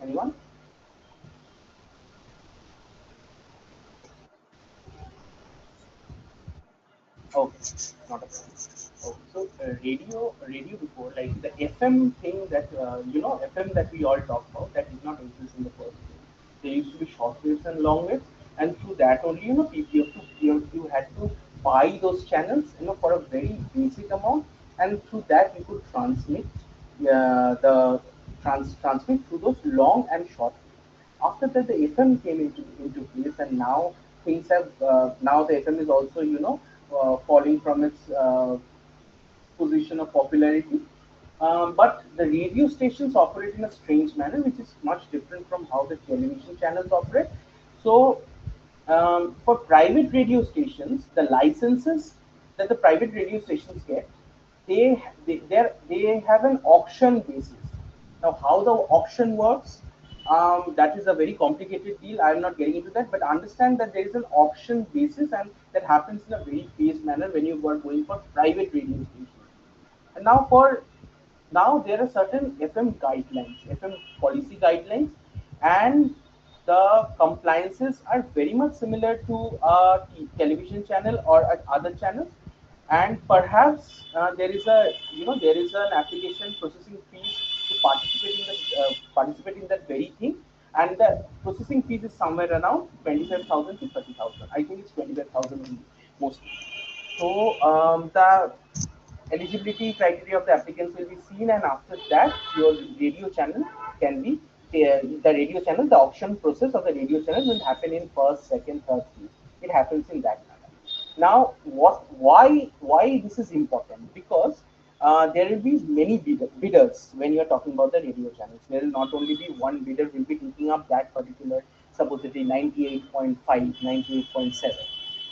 Anyone? Okay, not a problem. Okay, so radio before, like the FM thing that FM that we all talk about, that did not exist in the first place. There used to be short waves and long waves, and through that only, people you had to buy those channels, for a very basic amount, and through that you could transmit the transmit through those long and short waves. After that, the FM came into place, and now things have now the FM is also falling from its position of popularity. But the radio stations operate in a strange manner, which is much different from how the television channels operate. So, for private radio stations, the licenses that the private radio stations get, they have an auction basis. Now, how the auction works, that is a very complicated deal. I'm not getting into that, but understand that there is an auction basis, and that happens in a very phased manner when you are going for private radio stations. And now there are certain FM guidelines, FM policy guidelines, and the compliances are very much similar to a television channel or other channels. And perhaps there is an application processing fees to participate in that very thing, and the processing fees is somewhere around 25,000 to 30,000. I think it's 25,000 mostly. So the eligibility criteria of the applicants will be seen, and after that, your radio channel can be the radio channel. The auction process of the radio channel will happen in first, second, third phase. It happens in that manner. Now, why this is important? Because there will be many bidders when you are talking about the radio channels. There will not only be one bidder will be taking up that particular, supposedly 98.5, 98.7.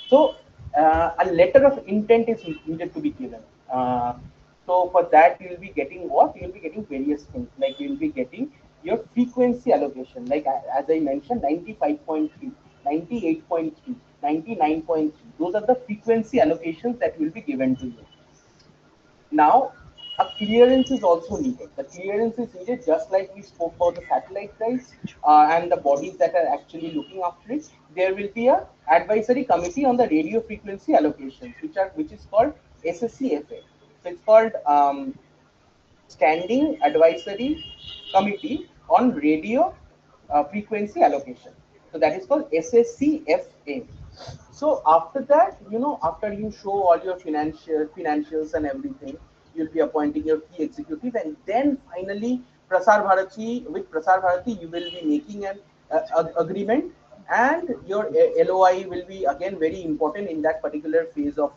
So a letter of intent is needed to be given. So for that you will be getting what? You will be getting various things. Like you will be getting your frequency allocation. Like as I mentioned, 95.3, 98.3, 99.3. Those are the frequency allocations that will be given to you. Now, a clearance is also needed. The clearance is needed just like we spoke about the satellite rights and the bodies that are actually looking after it. There will be a advisory committee on the radio frequency allocations, which is called SSCFA. So it's called Standing Advisory Committee on Radio Frequency Allocation. So that is called SSCFA. So after that, after you show all your financials and everything, you'll be appointing your key executive, and then finally Prasar Bharati, you will be making an agreement, and your LOI will be again very important in that particular phase of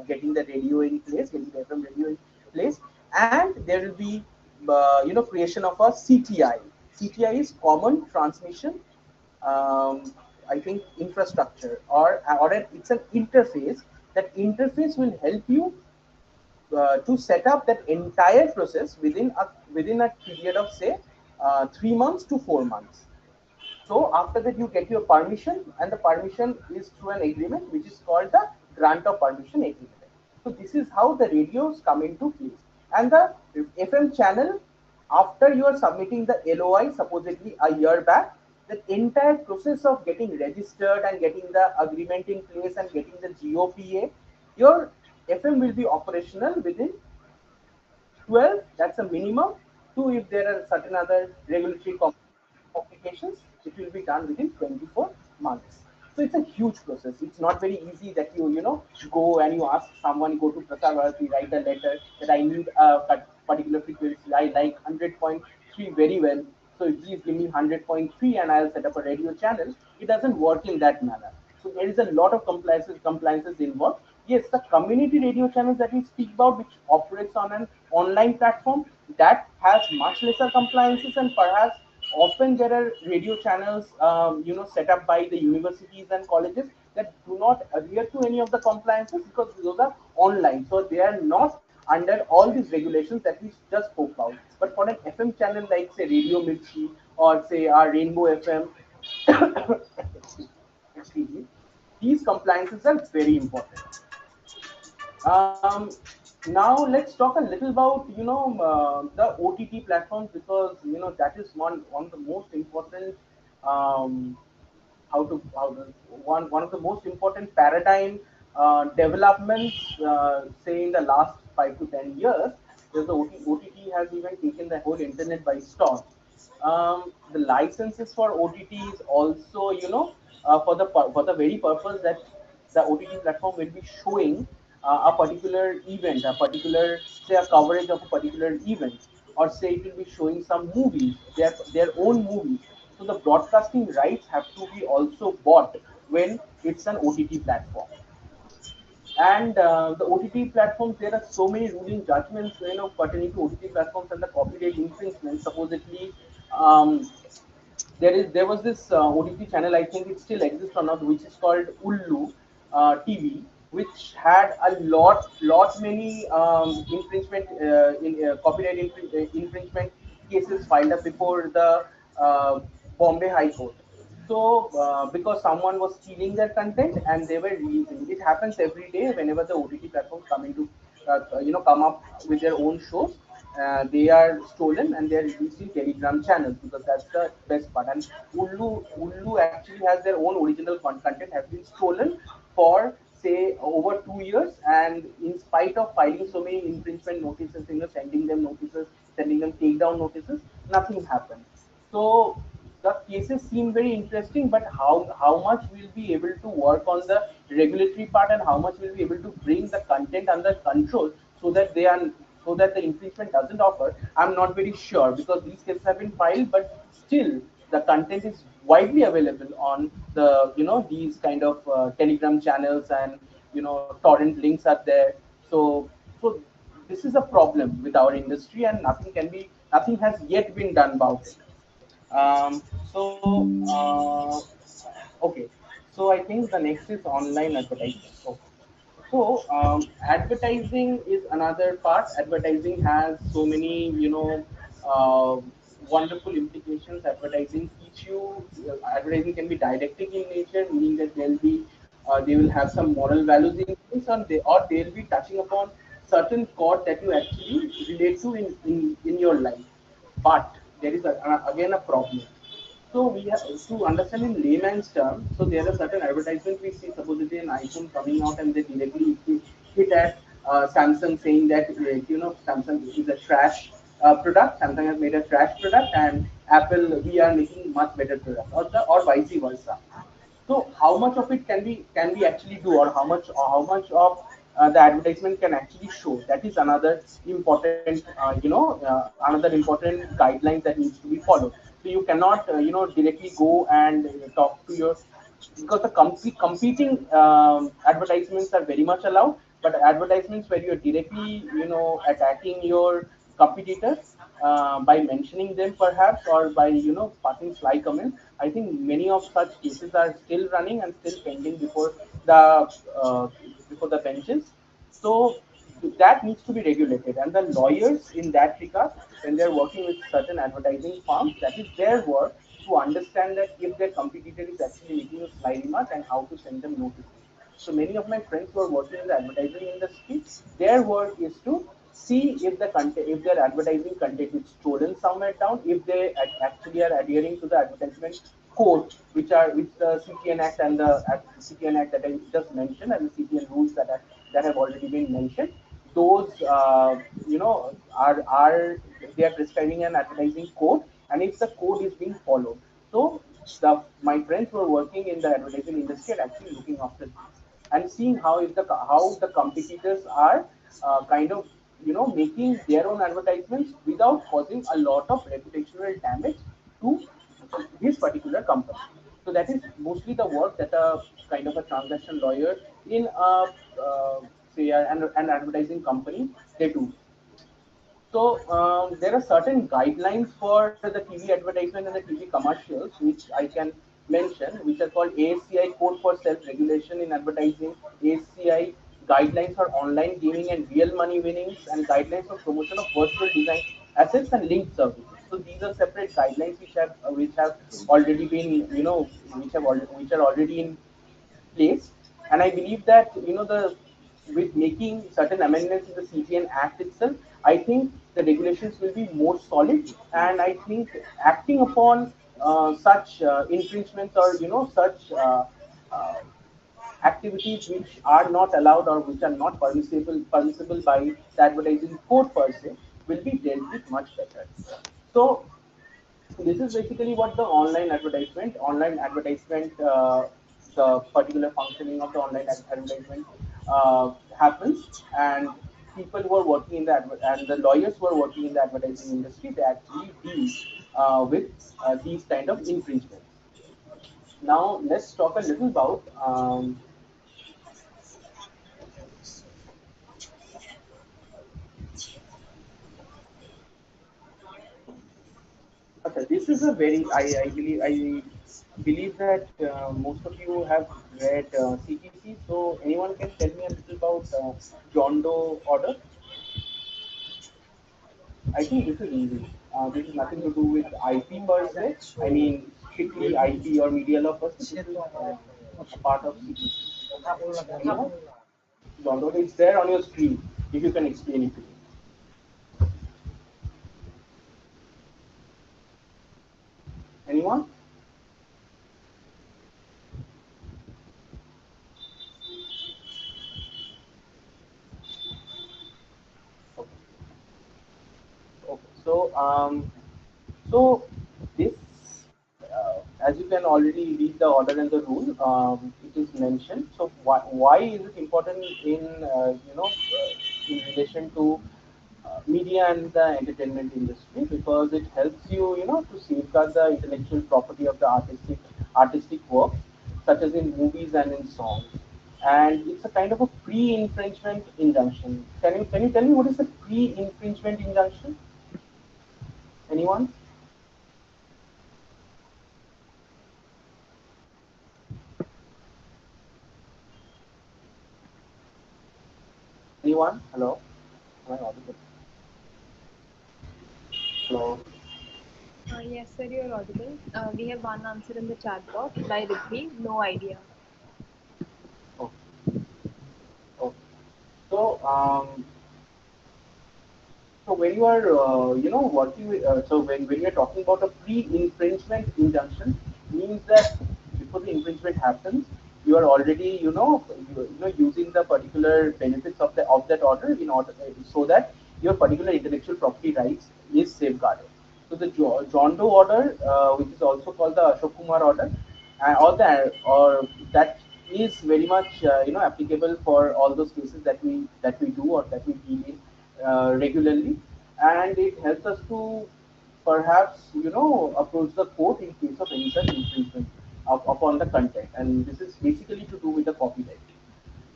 getting the radio in place, getting the FM radio in place, and there will be creation of a CTI. CTI is Common Transmission. I think infrastructure, it's an interface. That interface will help you to set up that entire process within a period of say 3 months to 4 months. So after that, you get your permission, and the permission is through an agreement which is called the grant of permission agreement. So this is how the radios come into place. And the FM channel, after you are submitting the LOI, supposedly a year back, the entire process of getting registered and getting the agreement in place and getting the GOPA, your FM will be operational within 12, that's a minimum. 2, if there are certain other regulatory complications, it will be done within 24 months. So it's a huge process. It's not very easy that you go and you ask someone, go to Prasar Bharati, write a letter that I need a particular frequency. I like 100.3 very well. So please give me 100.3 and I'll set up a radio channel. It doesn't work in that manner. So there is a lot of compliances involved. Yes, the community radio channels that we speak about, which operates on an online platform, that has much lesser compliances, and perhaps often there are radio channels set up by the universities and colleges that do not adhere to any of the compliances because those are online, so they are not under all these regulations that we just spoke about. But for an FM channel like say Radio Mirchi or say our Rainbow FM, excuse me, these compliances are very important. Um, Now let's talk a little about the OTT platforms, because that is one of the most important, um, how to one of the most important paradigm developments, say in the last 5 to 10 years, because the OTT has even taken the whole internet by storm. The licenses for OTTs also, for the very purpose that the OTT platform will be showing a particular event, a particular, say, a coverage of a particular event, or say it will be showing some movies, their own movies. So the broadcasting rights have to be also bought when it's an OTT platform. And the OTT platforms, there are so many ruling judgments, pertaining to OTT platforms and the copyright infringement. Supposedly, um, there was this OTT channel. I think it still exists or not, which is called Ullu TV, which had a lot many infringement in infringement cases filed up before the uh, Bombay High Court. So, because someone was stealing their content and they were releasing it, happens every day whenever the OTT platforms come into, come up with their own shows. They are stolen and they are released in Telegram channels, because that's the best part. And Ullu actually has their own original content has been stolen for say over 2 years, and in spite of filing so many infringement notices, sending them notices, sending them takedown notices, nothing happened. So the cases seem very interesting, but how much we'll be able to work on the regulatory part, and how much we'll be able to bring the content under control, so that they are so that the infringement doesn't occur, I'm not very sure, because these cases have been filed, but still the content is widely available on the these kind of Telegram channels, and torrent links are there. So this is a problem with our industry, and nothing has yet been done about it. So, okay. So I think the next is online advertising. Okay. So advertising is another part. Advertising has so many, uh, wonderful implications. Advertising teach you. Advertising can be didactic in nature, meaning that they will have some moral values in place, or they'll be touching upon certain chord that you actually relate to in your life. But there is again a problem. So we have to understand in layman's terms. So there are certain advertisements we see, supposedly an iPhone coming out, and they directly hit at Samsung, saying that Samsung is a trash product. Samsung has made a trash product, and Apple, we are making much better product, or vice versa. So how much of it can we actually do, or how much of the advertisement can actually show? That is another important another important guidelines that needs to be followed. So you cannot directly go and talk to your, because the competing advertisements are very much allowed, but advertisements where you're directly attacking your competitors by mentioning them perhaps, or by passing sly comments, I think many of such cases are still running and still pending the uh, before the benches. So that needs to be regulated, and the lawyers in that regard, when they're working with certain advertising firms, that is their work to understand that if their competitor is actually making a sly remark, and how to send them notices. So many of my friends who are working in the advertising industry, their work is to see if the content, if their advertising content is stolen somewhere down, if they actually are adhering to the advertisement code, which the CPN Act and the CPN Act that I just mentioned, and the CPN rules that have already been mentioned. Those are they are prescribing an advertising code, and if the code is being followed. So my friends who are working in the advertising industry are actually looking after this, and seeing how the competitors are kind of making their own advertisements without causing a lot of reputational damage to this particular company. So that is mostly the work that a kind of a transaction lawyer in say an advertising company, they do. So there are certain guidelines for the TV advertisement and the TV commercials, which I can mention, which are called ASCI Code for Self-Regulation in Advertising, ASCI guidelines for online gaming and real money winnings, and guidelines for promotion of virtual design assets and linked services. So these are separate guidelines which have already been, which are already in place. And I believe that, the with making certain amendments in the CGN Act itself, I think the regulations will be more solid, and I think acting upon such infringements, or uh, activities which are not allowed or which are not permissible by the advertising code per se, will be dealt with much better. So this is basically what the online advertisement, the particular functioning of the advertisement happens. And people who are working in the and the lawyers who are working in the advertising industry, they actually deal with these kind of infringements. Now let's talk a little about okay, this is a very, I believe that most of you have read CTC. So anyone can tell me a little about John Doe order? I think this is easy. This is nothing to do with IP per se. I mean, strictly IP or media law per se. This is a part of CTC. Anyone? John Doe, it's there on your screen. If you can explain it to me. Anyone? Okay. Okay. So this, as you can already read the order and the rule, it is mentioned. So why is it important in, in relation to media and the entertainment industry? Because it helps you, to safeguard the intellectual property of the artistic works, such as in movies and in songs. And it's a kind of a pre-infringement injunction. Can you tell me what is a pre-infringement injunction? Anyone? Anyone? Hello? Am I audible? Hello? Yes, sir, you're audible. We have one answer in the chat box by Riddhi. No idea. Oh, oh. So, so when you are, working with, so when you are talking about a pre-infringement injunction, means that before the infringement happens, you are already, using the particular benefits of that order, in order so that your particular intellectual property rights is safeguarded. So the John Doe order, which is also called the Ashok Kumar order, or that is very much, applicable for all those cases that we do or that we deal in regularly. And it helps us to perhaps, approach the court in case of any such infringement upon the content. And this is basically to do with the copyright.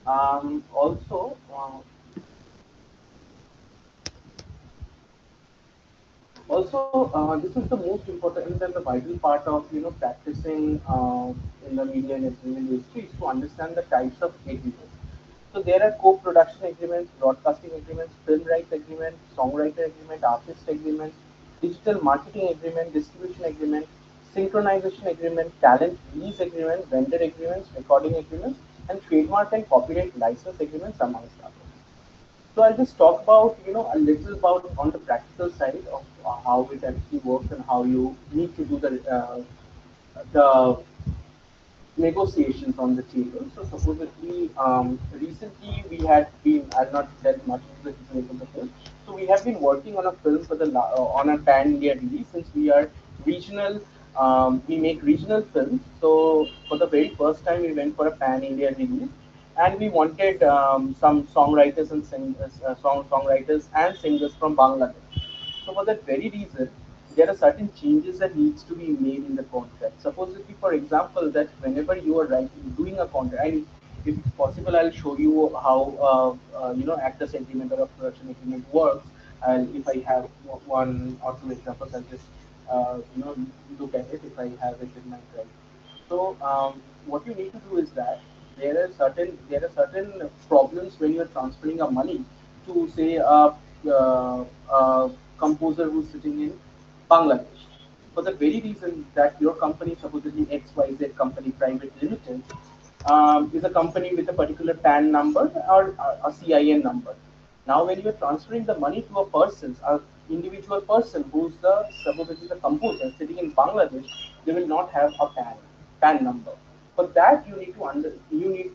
Also, this is the most important and the vital part of, practicing in the media and entertainment industry, is to understand the types of agreements. So there are co-production agreements, broadcasting agreements, film rights agreement, songwriter agreement, artist agreement, digital marketing agreement, distribution agreement, synchronization agreement, talent release agreement, vendor agreements, recording agreements, and trademark and copyright license agreements, amongst others. So I'll just talk about, a little about on the practical side of how it actually works and how you need to do the negotiations on the table. So supposedly, recently we had been, I'll not delve much into the details of the film. So we have been working on a film for on a pan India release, since we are regional. We make regional films. So for the very first time, we went for a pan India release, and we wanted some songwriters and songwriters and singers from Bangladesh. So for that very reason, there are certain changes that needs to be made in the contract. Supposedly, for example, that whenever you are doing a contract, and if it's possible, I'll show you how, actors agreement or a production agreement works. And if I have one or two examples, I'll just look at it if I have it in my drive. So what you need to do is that there are certain problems when you are transferring a money to say a composer who's sitting in Bangladesh. For the very reason that your company, supposedly XYZ Company Private Limited, is a company with a particular PAN number or a CIN number. Now, when you are transferring the money to a person, a individual person who's the supposedly the composer sitting in Bangladesh, they will not have a PAN number. For that, you need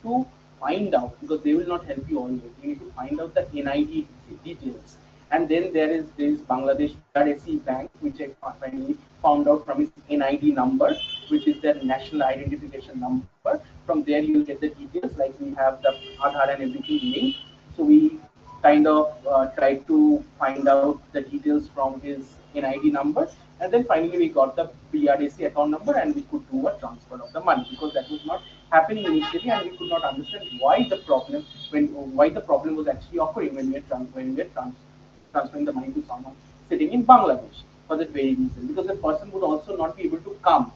to find out, because they will not help you always. You need to find out the NID details, and then there is Bangladesh BRSE Bank, which I finally found out from its NID number, which is their national identification number. From there, you'll get the details. Like, we have the Aadhaar and everything linked. So we kind of tried to find out the details from his NID number, and then finally we got the BRDC account number, and we could do a transfer of the money, because that was not happening initially, and we could not understand why the problem was actually occurring when we were transferring the money to someone sitting in Bangladesh. For that very reason, because the person would also not be able to come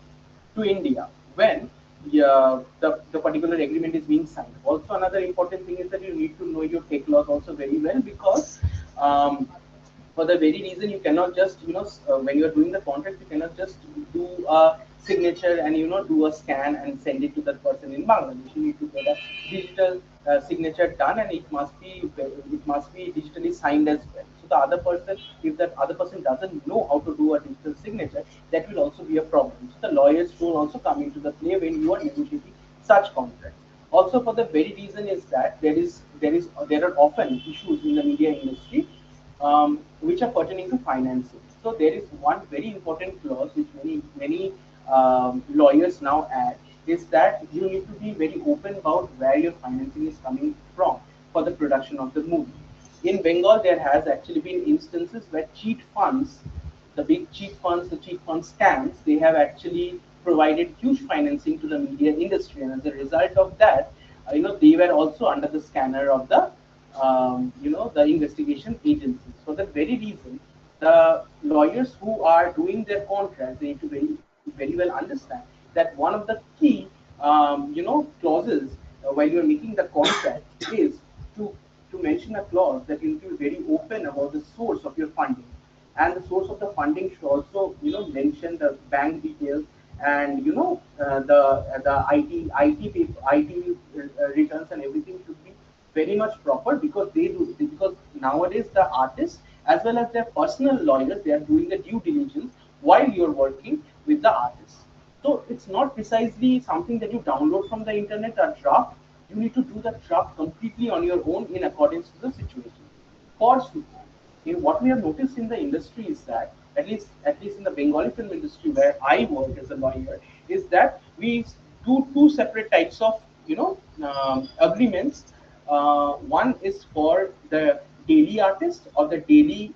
to India when the particular agreement is being signed. Also, another important thing is that you need to know your tech laws also very well, because um, for the very reason, you cannot just when you are doing the contract, you cannot just do a signature and do a scan and send it to that person in Bangladesh. You need to get a digital signature done, and it must be digitally signed as well. So the other person, if that other person doesn't know how to do a digital signature, that will also be a problem. So the lawyers will also come into the play when you are negotiating such contracts. Also, for the very reason is that there are often issues in the media industry, which are pertaining to financing. So there is one very important clause which many lawyers now add, is that you need to be very open about where your financing is coming from for the production of the movie. In Bengal, there has actually been instances where cheat funds, the big cheat funds, the cheat fund scams, they have actually provided huge financing to the media industry, and as a result of that, they were also under the scanner of the investigation agencies. For that very reason, the lawyers who are doing their contracts, they need to very well understand that one of the key clauses while you are making the contract is to mention a clause that you need to be very open about the source of your funding, and the source of the funding should also mention the bank details, and the IT returns and everything should be very much proper, because nowadays the artists as well as their personal lawyers, they are doing the due diligence while you're working with the artist. So it's not precisely something that you download from the internet, a draft. You need to do the draft completely on your own in accordance to the situation. For what we have noticed in the industry is that, at least in the Bengali film industry where I work as a lawyer, is that we do two separate types of agreements. One is for the daily artist or the daily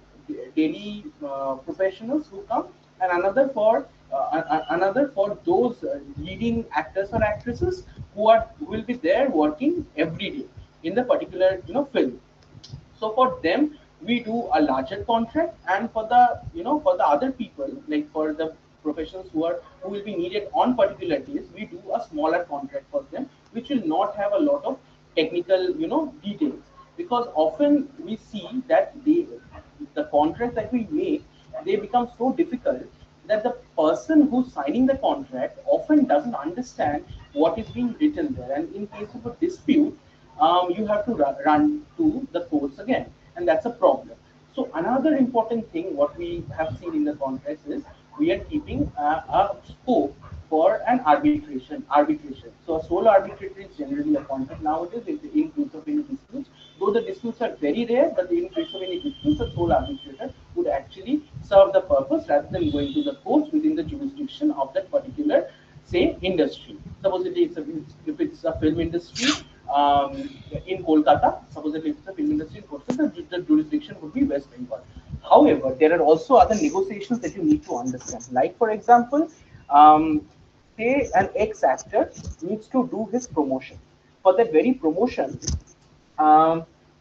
professionals who come, and another for those leading actors or actresses who will be there working every day in the particular film. So for them, we do a larger contract, and for the other people, like for the professionals who will be needed on particular days, we do a smaller contract for them, which will not have a lot of technical details, because often we see that the contract that we make, they become so difficult that the person who's signing the contract often doesn't understand what is being written there, and in case of a dispute, you have to run to the courts again, and that's a problem. So another important thing what we have seen in the contracts is we are keeping a scope for an arbitration. So a sole arbitrator is generally appointed nowadays in case of any disputes. Though the disputes are very rare, but in case of any disputes, a sole arbitrator would actually serve the purpose rather than going to the courts within the jurisdiction of that particular, say, industry. Supposedly, if it's a film industry in Kolkata, supposedly if it's a film industry in Kolkata, the jurisdiction would be West Bengal. However, there are also other negotiations that you need to understand. Like, for example, um, say an ex-actor needs to do his promotion. For that very promotion,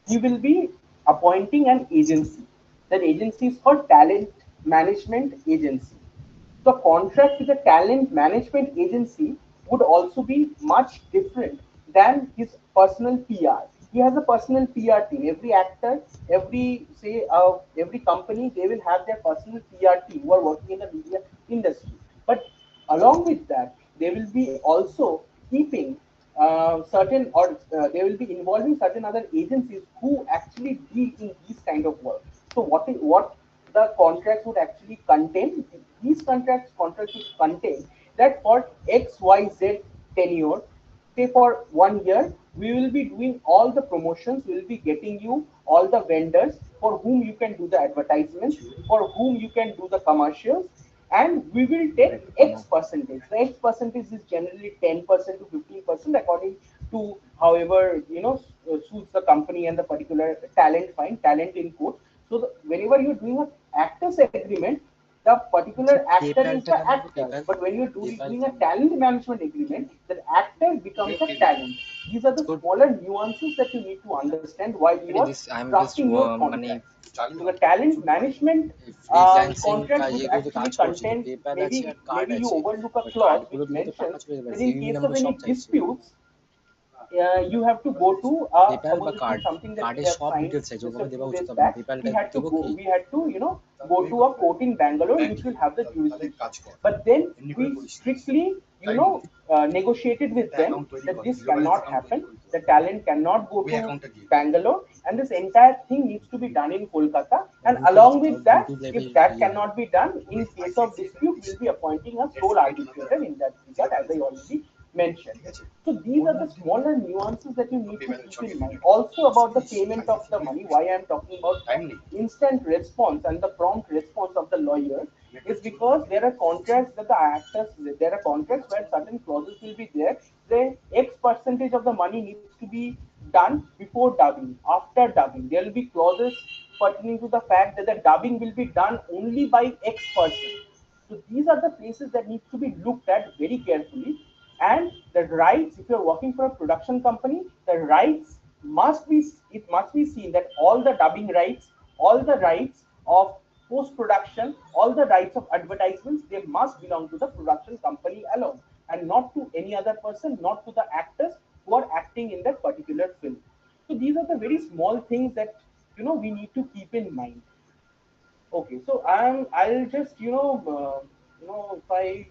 he will be appointing an agency. That agency is called Talent Management Agency. The contract with the talent management agency would also be much different than his personal PR. He has a personal PR team. Every actor, every company, they will have their personal PR team who are working in the media industry. But along with that, they will be also keeping they will be involving certain other agencies who actually deal in these kind of work. So what the contracts would actually contain? These contracts would contain that for XYZ tenure, say for 1 year, we will be doing all the promotions, we will be getting you all the vendors for whom you can do the advertisements, for whom you can do the commercials, and we will take X percentage. The X percentage is generally 10% to 15% according to however suits the company and the particular talent, find talent in quote. So whenever you're doing an actors agreement, the particular actor is the actor. But when you're doing a talent management agreement, the actor becomes a talent. These are the smaller nuances that you need to understand while you are drafting your contracts. So the talent management contract would actually contain, maybe you overlook a clause which mentions that in case of any disputes, you have to go to suppose it is something that we have signed just a few days back. We had to go to a court in Bangalore which will have the jurisdiction. But then we strictly negotiated with them that this cannot happen. The talent cannot go to Bangalore, and this entire thing needs to be done in Kolkata. And along with that, if that cannot be done, in case of dispute, we'll be appointing a sole arbitrator in that regard, as I already mentioned. So these are the smaller nuances that you need to keep in mind. Also about the payment of the money, why I am talking about instant response and the prompt response of the lawyers is because there are contracts that the actors, there are contracts where certain clauses will be there. The X percentage of the money needs to be done before dubbing, after dubbing. There will be clauses pertaining to the fact that the dubbing will be done only by X person. So these are the places that need to be looked at very carefully. And the rights, if you're working for a production company, the rights must be seen that all the dubbing rights, all the rights of post production, all the rights of advertisements, they must belong to the production company alone and not to any other person, not to the actors who are acting in that particular film. So these are the very small things that we need to keep in mind. Okay, so I'll just if I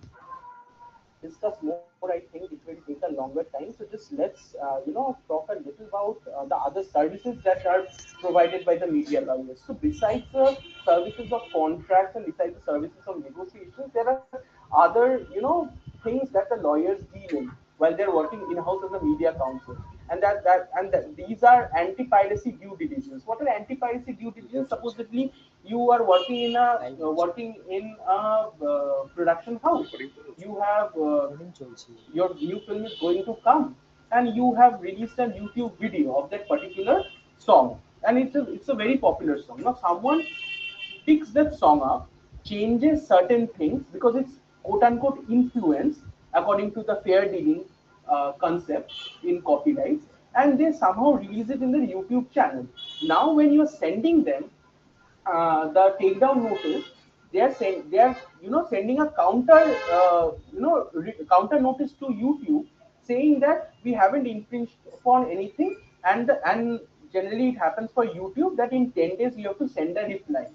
discuss more, I think it will take a longer time. So just let's talk a little about the other services that are provided by the media lawyers. So besides the services of contracts and besides the services of negotiations, there are other things that the lawyers deal in while they're working in house as a media counsel. And these are anti-piracy due diligence. What are anti-piracy due diligence? Supposedly, you are working in a production house. You have your new film is going to come, and you have released a YouTube video of that particular song, and it's a very popular song. Now, someone picks that song up, changes certain things because it's quote unquote influence according to the fair dealing concept in copyrights, and they somehow release it in the YouTube channel. Now, when you're sending them the takedown notice, they are sending a counter notice to YouTube saying that we haven't infringed upon anything, and generally it happens for YouTube that in 10 days you have to send a reply.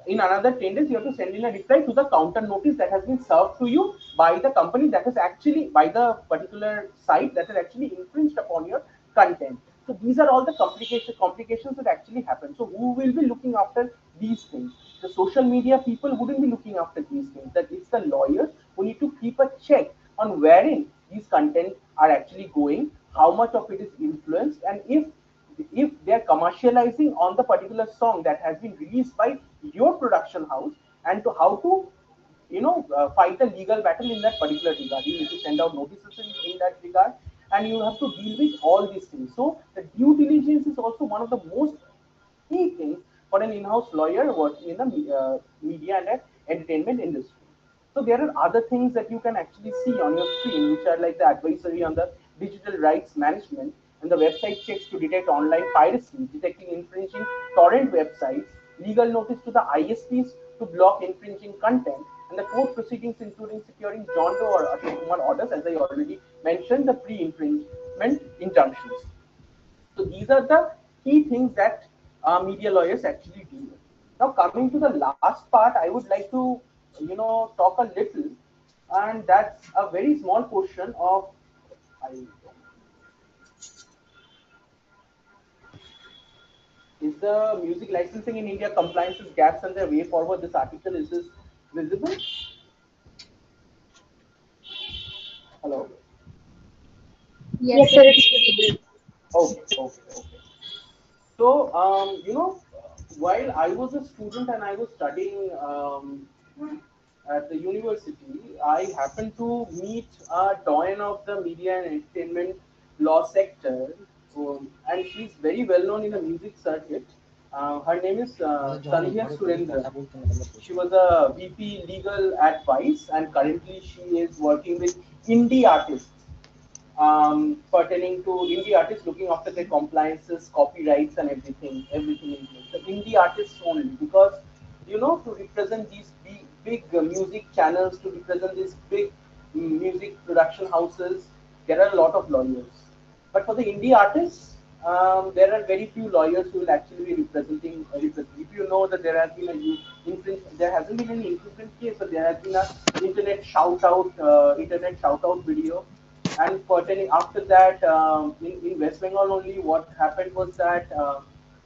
In another 10 days you have to send in a reply to the counter notice that has been served to you by the company that has actually, by the particular site that has actually infringed upon your content. So these are all the complications that actually happen. So who will be looking after these things? The social media people wouldn't be looking after these things. That it's the lawyers who need to keep a check on wherein these content are actually going, how much of it is influenced, and if they're commercializing on the particular song that has been released by your production house, and to how to fight a legal battle in that particular regard. You need to send out notices in that regard, and you have to deal with all these things. So the due diligence is also one of the most key things for an in-house lawyer working in the media and entertainment industry. So there are other things that you can actually see on your screen, which are like the advisory on the digital rights management and the website checks to detect online piracy, detecting infringing torrent websites, legal notice to the ISPs to block infringing content, and the court proceedings including securing John Doe or Ashok Kumar orders, as I already mentioned, the infringement injunctions. So these are the key things that media lawyers actually deal with. Now coming to the last part, I would like to talk a little, and that's a very small portion of. I, is the music licensing in India compliances gaps and the way forward? This article is this visible? Hello. Yes, Yes, sir. sir, it's visible. Okay. Okay. Okay. So, while I was a student and I was studying at the university, I happened to meet a doyen of the media and entertainment law sector, and she's very well known in the music circuit. Her name is Chandril. She was a VP legal advice, and currently she is working with indie artists pertaining to indie artists looking after their compliances, copyrights, and everything in place. The indie artists only, because to represent these big music channels, to represent these big music production houses, there are a lot of lawyers. But for the indie artists, there are very few lawyers who will actually be representing. If you know that there has been there hasn't been any infringement case, but there has been a internet shout out video, and pertaining after that, in West Bengal only, what happened was that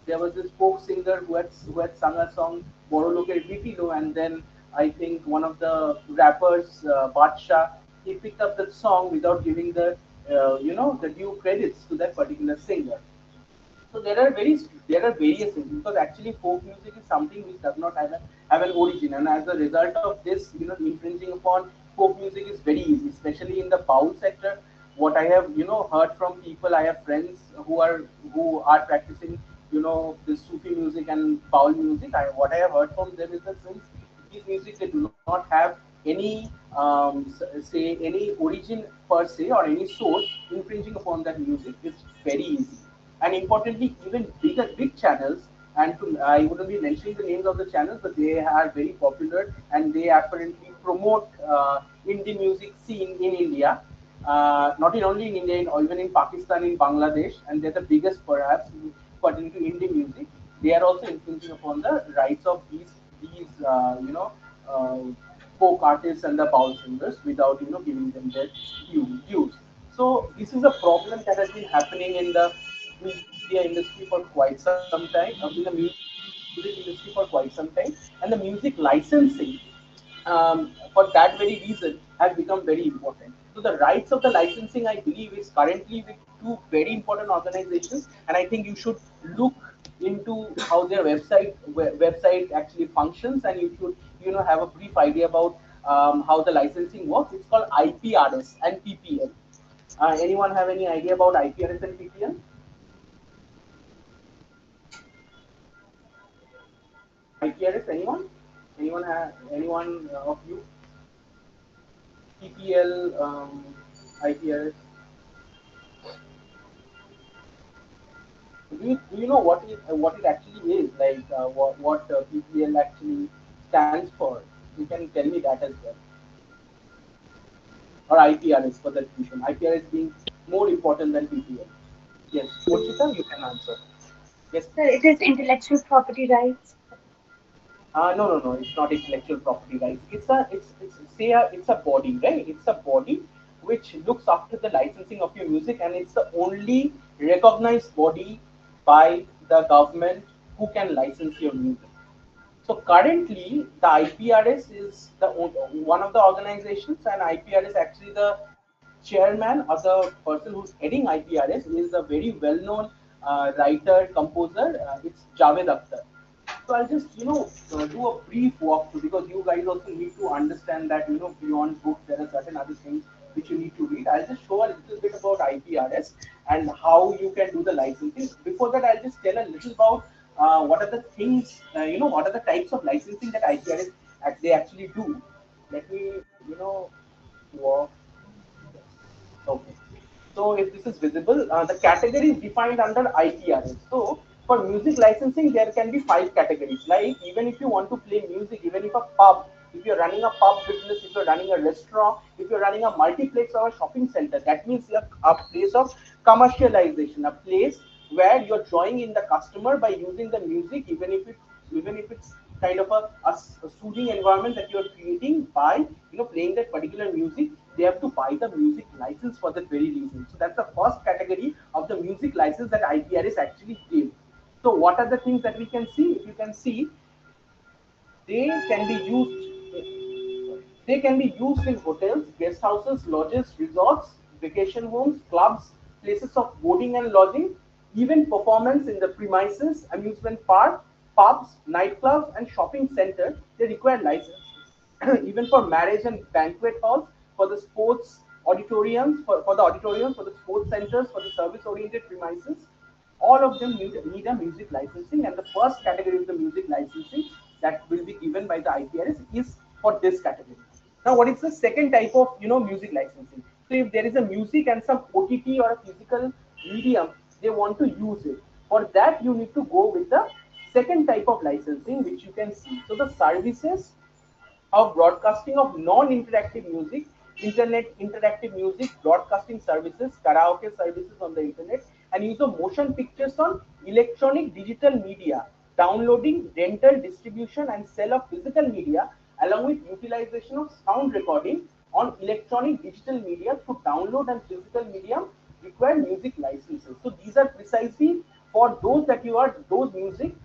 there was this folk singer who had sung a song Boro Loker Bitilo, and then I think one of the rappers, Badsha, he picked up that song without giving the due credits to that particular singer. So there are various things, because actually folk music is something which does not have an origin, and as a result of this, infringing upon folk music is very easy, especially in the Baul sector. What I have heard from people, I have friends who are practicing this Sufi music and Baul music. What I have heard from them is that since these music they do not have any say any origin per se or any source, infringing upon that music is very easy. And importantly, even big channels, and I wouldn't be mentioning the names of the channels, but they are very popular and they apparently promote indie music scene in India, not in only in India, or even in Pakistan, in Bangladesh, and they're the biggest perhaps pertaining to indie music. They are also infringing upon the rights of these uh, folk artists and the Baul singers without giving them their dues. So this is a problem that has been happening in the media industry for quite some time, in the music industry for quite some time, and the music licensing, for that very reason, has become very important. So the rights of the licensing, I believe, is currently with two very important organizations, and I think you should look into how their website actually functions, and you should have a brief idea about how the licensing works. It's called IPRS and PPL. Anyone have any idea about IPRS and PPL? IPRS, anyone? Anyone of you? PPL, IPRS. Do you know what it actually is? Like what PPL actually stands for? You can tell me that as well. Or IPRS for that reason. IPRS being more important than PPL. Yes, Mochita, you can answer. Yes, Sir, it is intellectual property rights. no, no, no. It's not intellectual property rights. It's a body, right? It's a body which looks after the licensing of your music, and it's the only recognized body by the government who can license your music. So currently, the IPRS is one of the organizations, and IPRS actually the chairman or the person who's heading IPRS is a very well-known writer composer. It's Javed Akhtar. So I'll just do a brief walkthrough, because you guys also need to understand that beyond books there are certain other things which you need to read. I'll just show a little bit about IPRS and how you can do the licensing. Before that, I'll just tell a little about what are the things, what are the types of licensing that IPRS they actually do. Let me walk. Okay. So if this is visible, the category is defined under IPRS. So for music licensing, there can be 5 categories. Like even if you want to play music, even if a pub, if you're running a pub business, if you're running a restaurant, if you're running a multiplex or a shopping center, that means you're a place of Commercialization, a place where you're drawing in the customer by using the music, even if it's kind of a soothing environment that you're creating by playing that particular music. They have to buy the music license for that very reason. So that's the first category of the music license that IPRS actually gave. So what are the things that we can see? If you can see, they can be used. They can be used in hotels, guest houses, lodges, resorts, vacation homes, clubs, places of boarding and lodging, even performance in the premises, amusement park, pubs, nightclubs, and shopping centers. They require licenses. Even for marriage and banquet halls, for the sports auditoriums, for the auditoriums, for the sports centers, for the service-oriented premises, all of them need a music licensing. And the first category of the music licensing that will be given by the IPRS is for this category. Now, what is the second type of music licensing? So, if there is a music and some OTT or a physical medium, they want to use it. For that, you need to go with the second type of licensing, which you can see. So, the services of broadcasting of non-interactive music, internet interactive music, broadcasting services, karaoke services on the internet, and use of motion pictures on electronic digital media, downloading, rental, distribution, and sale of physical media, along with utilization of sound recording on electronic digital media through download and physical medium require music licenses. So these are precisely for those that those music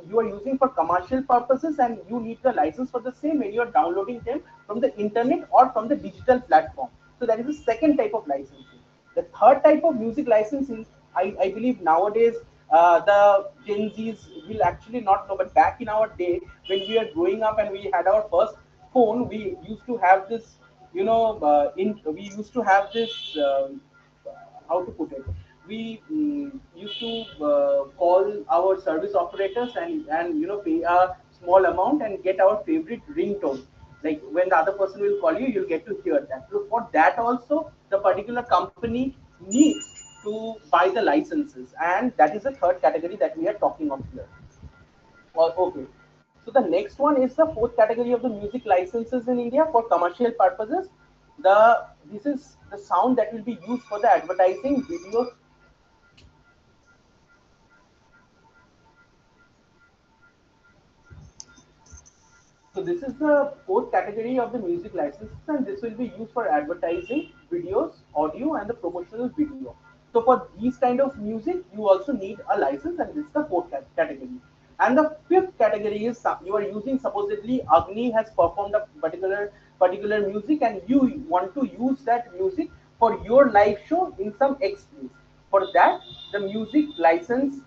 you are using for commercial purposes, and you need the license for the same when you are downloading them from the internet or from the digital platform. So that is the second type of licensing. The third type of music licensing, I believe nowadays the Gen Zs will actually not know, but back in our day when we were growing up and we had our first phone, we used to have this, we used to have this. How to put it, we used to call our service operators and pay a small amount and get our favorite ringtone. Like when the other person will call you, you'll get to hear that. So for that also, the particular company needs to buy the licenses, and that is the third category that we are talking of here. Okay. So the next one is the fourth category of the music licenses in India for commercial purposes. This is the sound that will be used for the advertising, videos. So this is the fourth category of the music licenses, and this will be used for advertising, videos, audio, and the promotional video. So for these kind of music, you also need a license, and this is the fourth category. And the fifth category is you are using, supposedly Agni has performed a particular music, and you want to use that music for your live show in some X place. For that, the music license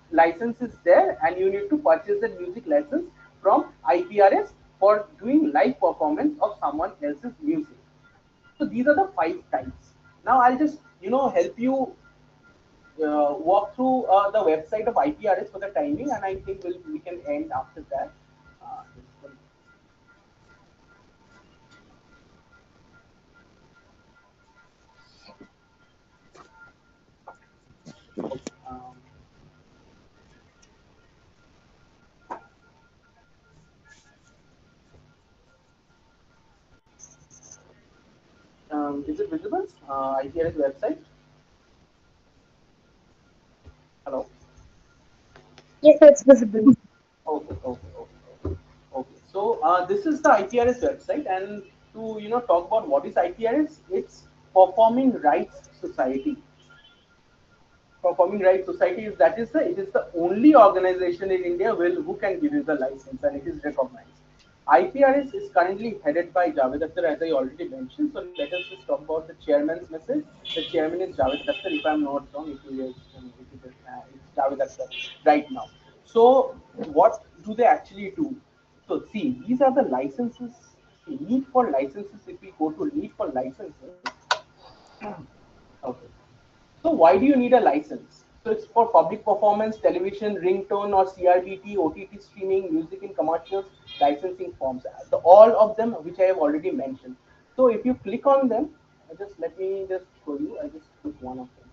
is there, and you need to purchase the music license from IPRS for doing live performance of someone else's music. So these are the five types. Now I'll just help you walk through the website of IPRS for the timing, and I think we can end after that. Uh, um, is it visible? IPRS website. Hello. Yes, it's visible. Okay. So this is the IPRS website, and to talk about what is IPRS, it's Performing Rights Society. Performing Rights Society is it is the only organization in India who can give you the license, and it is recognized. IPRS is currently headed by Javed Akhtar, as I already mentioned. So let us just talk about the chairman's message. The chairman is Javed Akhtar, if I'm not wrong. It's Javed Akhtar right now. So what do they actually do? So see, these are the licenses. Need for licenses. If we go to need for licenses, okay. So why do you need a license? So it's for public performance, television, ringtone or CRBT, OTT streaming, music in commercials, licensing forms. All of them which I have already mentioned. So if you click on them, let me just show you. I just click one of them.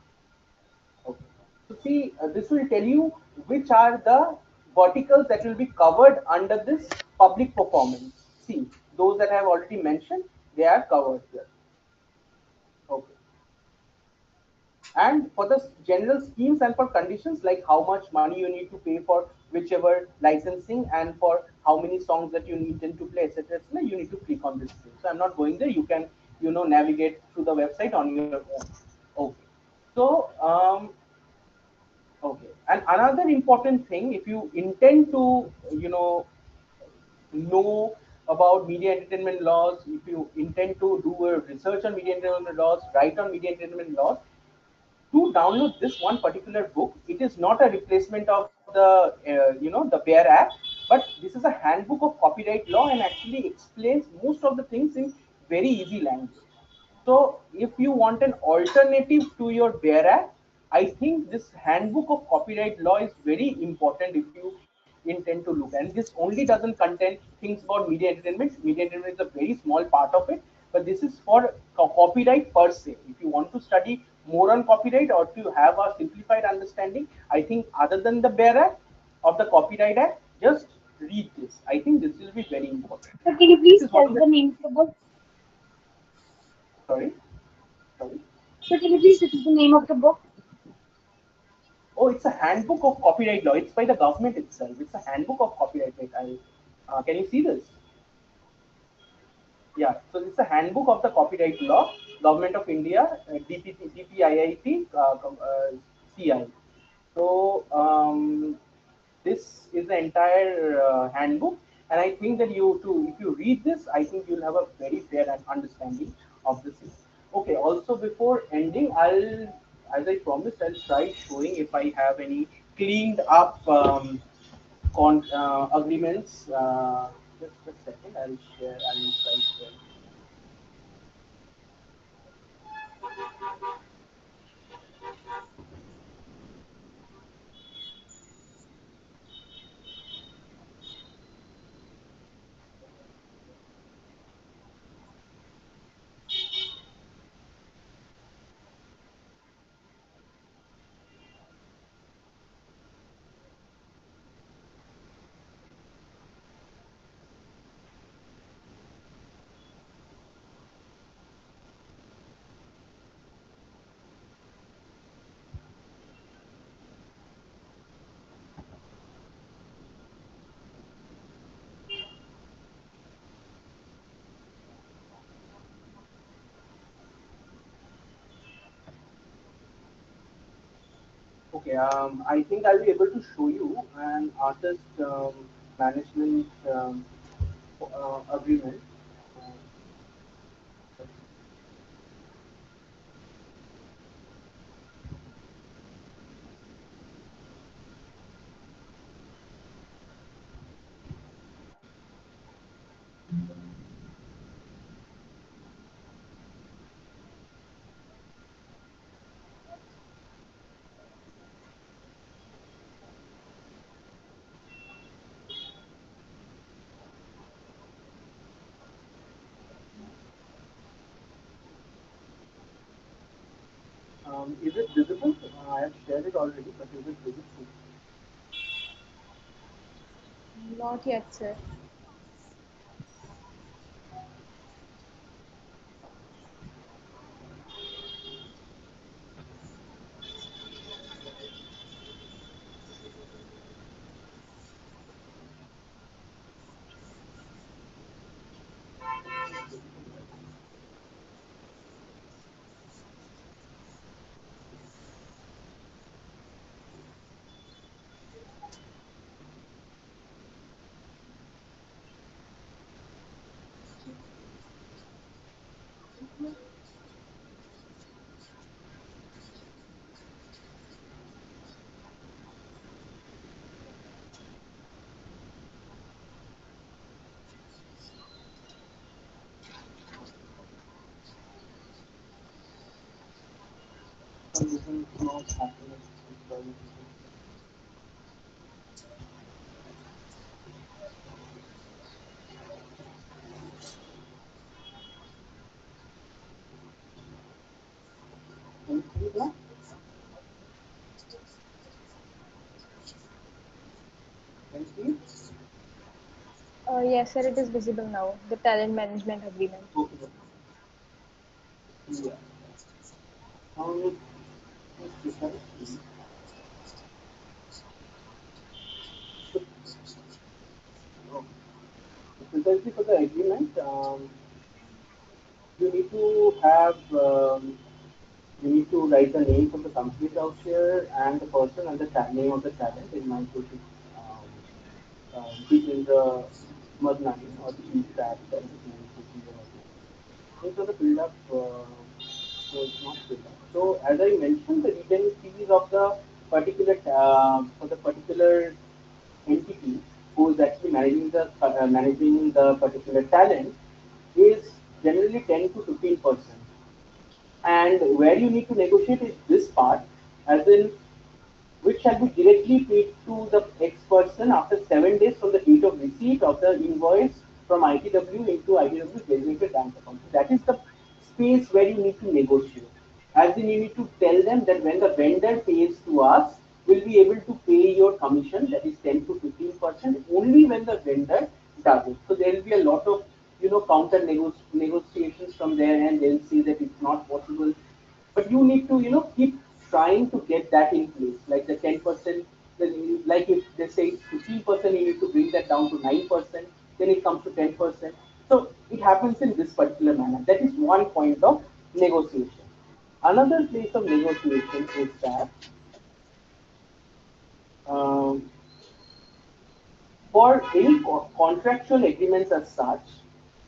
Okay. So see, this will tell you which are the verticals that will be covered under this public performance. See, those that I have already mentioned, they are covered here. Okay. And for the general schemes and for conditions like how much money you need to pay for whichever licensing and for how many songs that you intend to play, etc., etc., you need to click on this thing. So I'm not going there. You can, navigate through the website on your own. Okay. So, okay. And another important thing, if you intend to, know about media entertainment laws, if you intend to do a research on media entertainment laws, write on media entertainment laws, to download this one particular book, it is not a replacement of the the Bear app, but this is a handbook of copyright law and actually explains most of the things in very easy language. So if you want an alternative to your Bear app, I think this handbook of copyright law is very important if you intend to look. And this only doesn't contain things about media entertainment. Media entertainment is a very small part of it, but this is for copyright per se. If you want to study more on copyright or to have a simplified understanding, I think other than the Bear app of the Copyright Act, just read this. I think this will be very important. So can you This please is one spell of the, the name of the book? sorry, sorry. So can you please repeat the name of the book? Oh, it's a handbook of copyright law. It's by the government itself. It's a handbook of copyright. Can you see this? Yeah, so it's a handbook of the copyright law, Government of India, DPIIT, CI. So this is the entire handbook, and I think that you too, if you read this, I think you'll have a very fair understanding of this. Okay. Also, before ending, as I promised, I'll try showing if I have any cleaned up agreements. Just a second, I'll share. I'll try share. Okay, I think I'll be able to show you an artist management agreement. Uh, is it visible? I have shared it already, but is it visible? Not yet, sir. This is not happening. Sorry. Can you see it now? Can you see it? Yes, sir, it is visible now. The talent management agreement. Okay. Yeah. Um, Precisely for the agreement, you need to have you need to write the names of the companies out here and the person and the name of the talent in mind to um, keep in the Madnani or the key tab that is these are the build up. So it's not build up. So as I mentioned, the retaining fees of the particular for the particular entity who is actually managing the particular talent is generally 10 to 15%. And where you need to negotiate is this part, as in which shall be directly paid to the X person after 7 days from the date of receipt of the invoice from ITW into ITW's designated bank account. So that is the space where you need to negotiate. As in, you need to tell them that when the vendor pays to us, we'll be able to pay your commission, that is 10 to 15%, only when the vendor does it. So there will be a lot of counter negotiations from there, and they'll say that it's not possible, but you need to keep trying to get that in place, like the 10%. Like if they say 15%, you need to bring that down to 9%, then it comes to 10%. So it happens in this particular manner. That is one point of negotiation. Another place of negotiation is that um, for any contractual agreements as such,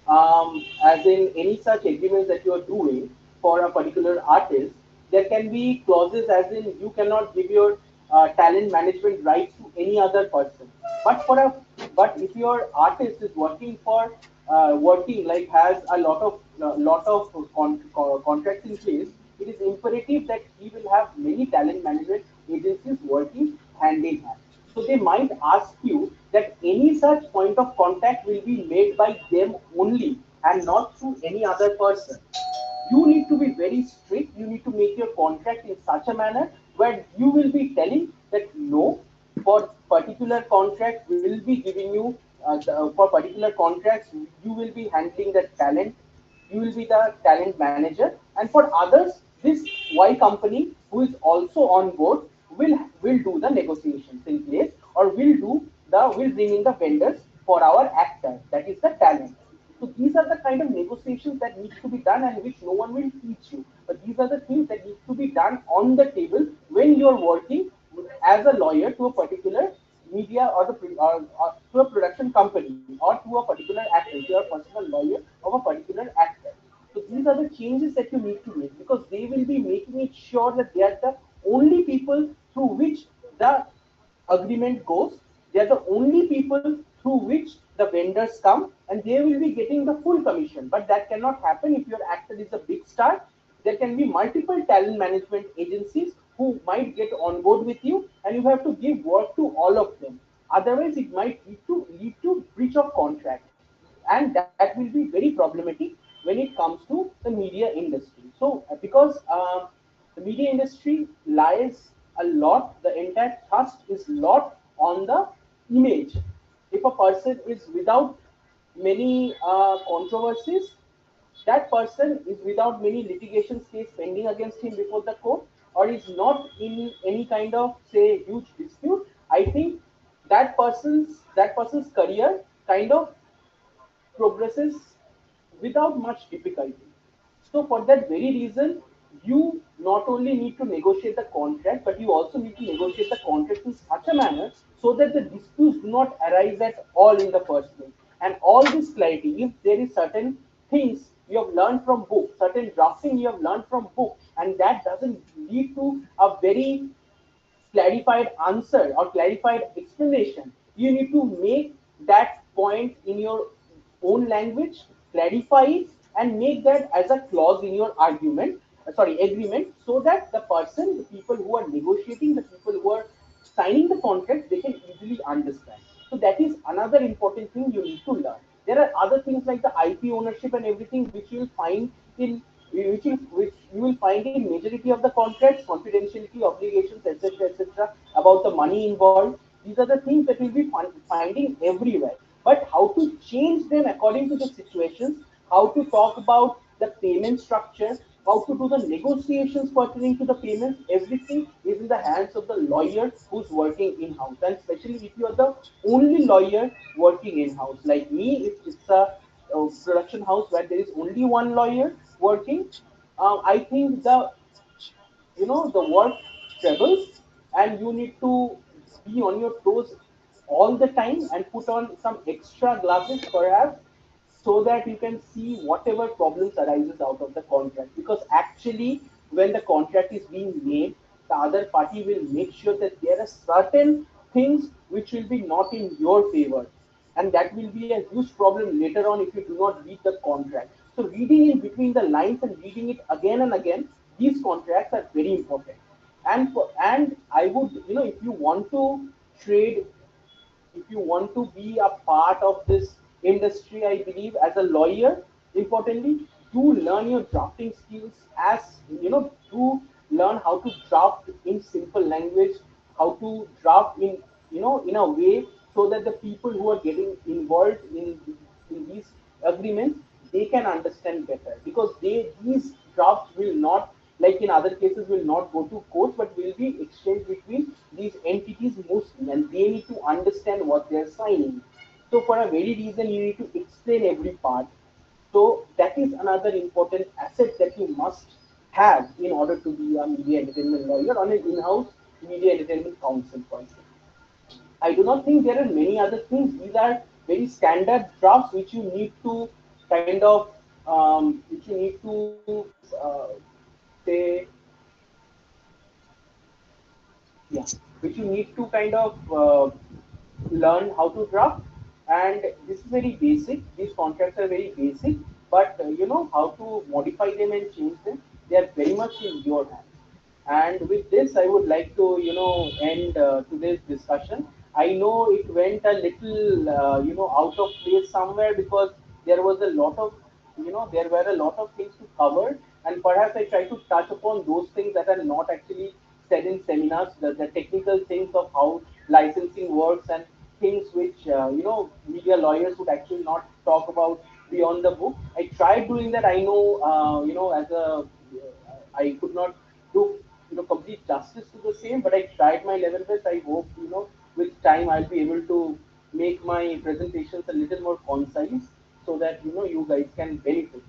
as in any such agreements that you are doing for a particular artist, there can be clauses as in you cannot give your talent management rights to any other person. But for a but if your artist is working for working like has a lot of contracts in place, it is imperative that he will have many talent management agencies working hand in hand. So they might ask you that any such point of contact will be made by them only and not through any other person. You need to be very strict. You need to make your contract in such a manner where you will be telling that no, for particular contract we will be giving you for particular contracts you will be handling the talent, you will be the talent manager, and for others this Y company who is also on board will do the negotiations in place, or will bring in the vendors for our actor, that is the talent. So these are the kind of negotiations that need to be done and which no one will teach you. But these are the things that need to be done on the table when you are working as a lawyer to a particular media or to a production company or to a particular actor. If you are a personal lawyer of a particular actor. So these are the changes that you need to make because they will be making it sure that they are the only people through which the agreement goes. They are the only people through which the vendors come and they will be getting the full commission. But that cannot happen if your actor is a big star. There can be multiple talent management agencies who might get on board with you and you have to give work to all of them. Otherwise, it might lead to breach of contract, and that will be very problematic when it comes to the media industry. So because the media industry lies a lot, the entire thrust is lot on the image. If a person is without many controversies, that person is without many litigation case pending against him before the court, or is not in any kind of say huge dispute, I think that person's career kind of progresses without much difficulty. So for that very reason, you not only need to negotiate the contract, but you also need to negotiate the contract in such a manner so that the disputes do not arise at all in the first place. And all this clarity, if there is certain things you have learned from book, certain drafting you have learned from book, and that doesn't lead to a very clarified answer or clarified explanation, you need to make that point in your own language, clarify it, and make that as a clause in your agreement, so that the people who are negotiating, the people who are signing the contract, they can easily understand. So that is another important thing you need to learn. There are other things like the IP ownership and everything which you will find in which you will find in majority of the contracts, confidentiality obligations, etc., etc., about the money involved. These are the things that you'll be finding everywhere. But how to change them according to the situations, how to talk about the payment structure, how to do the negotiations pertaining to the payments, everything is in the hands of the lawyer who's working in house. And especially if you are the only lawyer working in house, like me, if it's a production house where there is only one lawyer working, I think the work travels, and you need to be on your toes all the time and put on some extra glasses perhaps, so that you can see whatever problems arises out of the contract. Because actually when the contract is being made, the other party will make sure that there are certain things which will be not in your favor, and that will be a huge problem later on if you do not read the contract. So reading in between the lines and reading it again and again, these contracts are very important. And I would, if you want to trade, if you want to be a part of this industry, I believe as a lawyer, importantly, do learn your drafting skills. As do learn how to draft in simple language, how to draft in a way so that the people who are getting involved in these agreements, they can understand better, because these drafts will not, like in other cases, will not go to court, but will be exchanged between these entities mostly, and they need to understand what they are signing. So for a very reason, you need to explain every part. So that is another important asset that you must have in order to be a media entertainment lawyer on an in-house media entertainment counsel point. I do not think there are many other things. These are very standard drafts which you need to kind of, which you need to say, yeah, which you need to kind of learn how to draft. And this is very basic. These contracts are very basic, but how to modify them and change them, they are very much in your hands. And with this, I would like to, end today's discussion. I know it went a little, out of place somewhere, because there was a lot of, there were a lot of things to cover, and perhaps I try to touch upon those things that are not actually said in seminars, the technical things of how licensing works, and things which, media lawyers would actually not talk about beyond the book. I tried doing that. I know, as a I could not do complete justice to the same, but I tried my level best. I hope with time I'll be able to make my presentations a little more concise, so that you guys can benefit.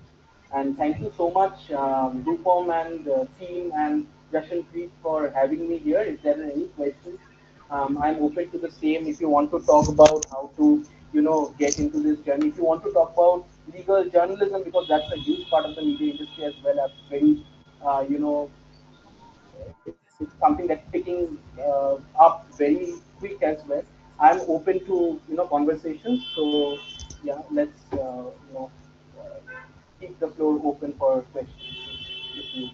And thank you so much, Rupam and team and Jashanpreet, for having me here. If there are any questions, I'm open to the same. If you want to talk about how to get into this journey, if you want to talk about legal journalism, because that's a huge part of the media industry as well, as very it's something that's picking up very quick as well. I'm open to conversations. So yeah, let's uh, keep the floor open for questions, if you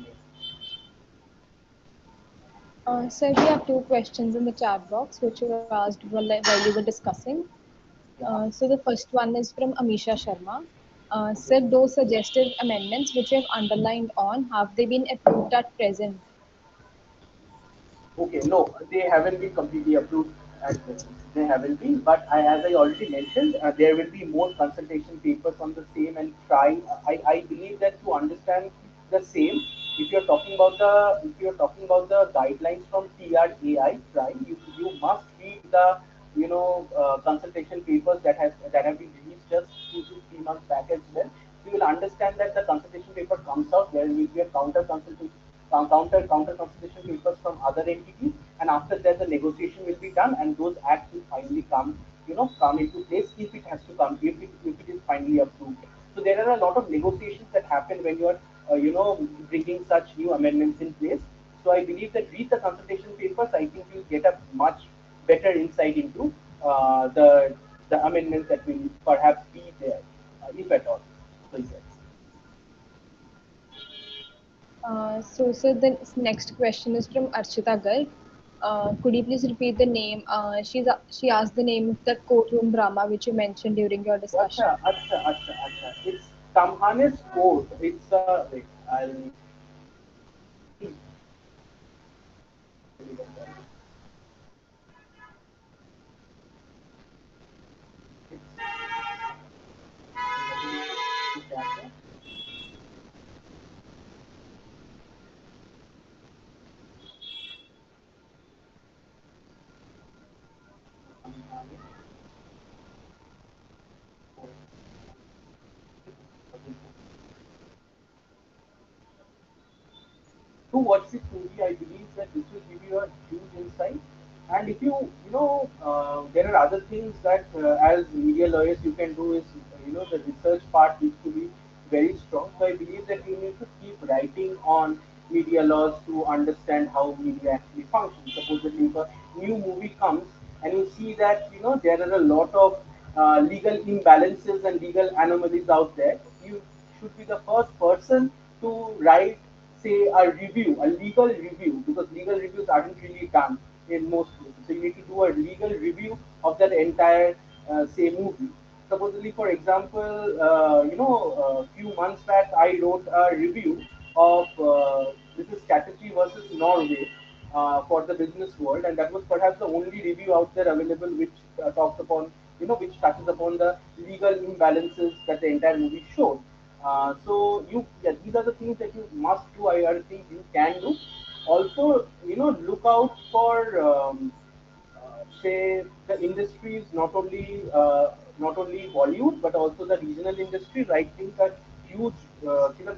may. So we have two questions in the chat box, which you asked while you were discussing. Yeah. So the first one is from Amisha Sharma. Okay. Said those suggested amendments which you have underlined on, have they been approved at present? Okay, no, they haven't been completely approved at present. They haven't been, but as I already mentioned, there will be more consultation papers on the same, and try. I believe that to understand the same, if you're talking about the guidelines from TRAI, try, you must read the consultation papers that have been released just 2 to 3 months back as well. You will understand that the consultation paper comes out. There will be a counter consultation papers from other entities, and after that the negotiation will be done, and those acts will finally come into place, if it has to come, if it is finally approved. So there are a lot of negotiations that happen when you are bringing such new amendments in place. So I believe that read the consultation papers. I think you'll get a much better insight into the amendments that will perhaps be there, if at all. So yes. So the next question is from Archita Garg. Could you please repeat the name? She asked the name of the courtroom drama which you mentioned during your Acha, discussion. acha, acha, acha. It's Kamhane's code. It's wait, I'll it's do watch this movie. I believe that this will give you a huge insight. And if there are other things that as media lawyers you can do is, the research part needs to be very strong. So I believe that you need to keep writing on media laws to understand how media actually functions. Supposedly, if a new movie comes and you see that there are a lot of legal imbalances and legal anomalies out there, you should be the first person to write, say, a review, a legal review, because legal reviews aren't really done in most places. So you need to do a legal review of that entire, say, movie. Supposedly, for example, a few months back, I wrote a review of this is Strategy versus Norway for the business world, and that was perhaps the only review out there available which talks upon, which touches upon the legal imbalances that the entire movie showed. These are the things that you must do. I think you can do. Also, look out for say the industries, not only Bollywood but also the regional industries. I think a huge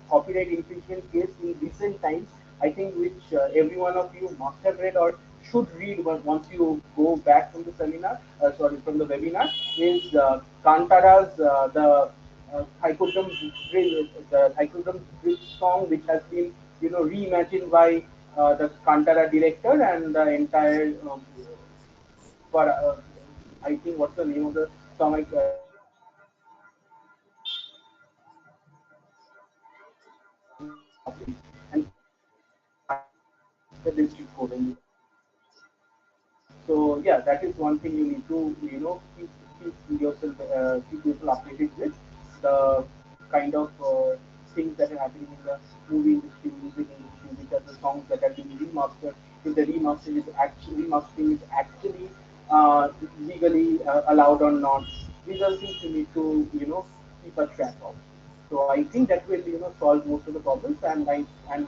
copyright infringement case in recent times, I think, which every one of you must have read or should read once you go back from the seminar, from the webinar, is Kantara's the Thaikudam Bridge song, which has been reimagined by the Kantara director and the entire for I think what's the name of the song? I think and the district code. So yeah, that is one thing you need to keep yourself updated with the kind of things that are happening in the movie industry, music industry, which are the songs that are being remastered. If the remastering is actually legally allowed or not. These are things you need to keep a track of. So I think that will solve most of the problems. And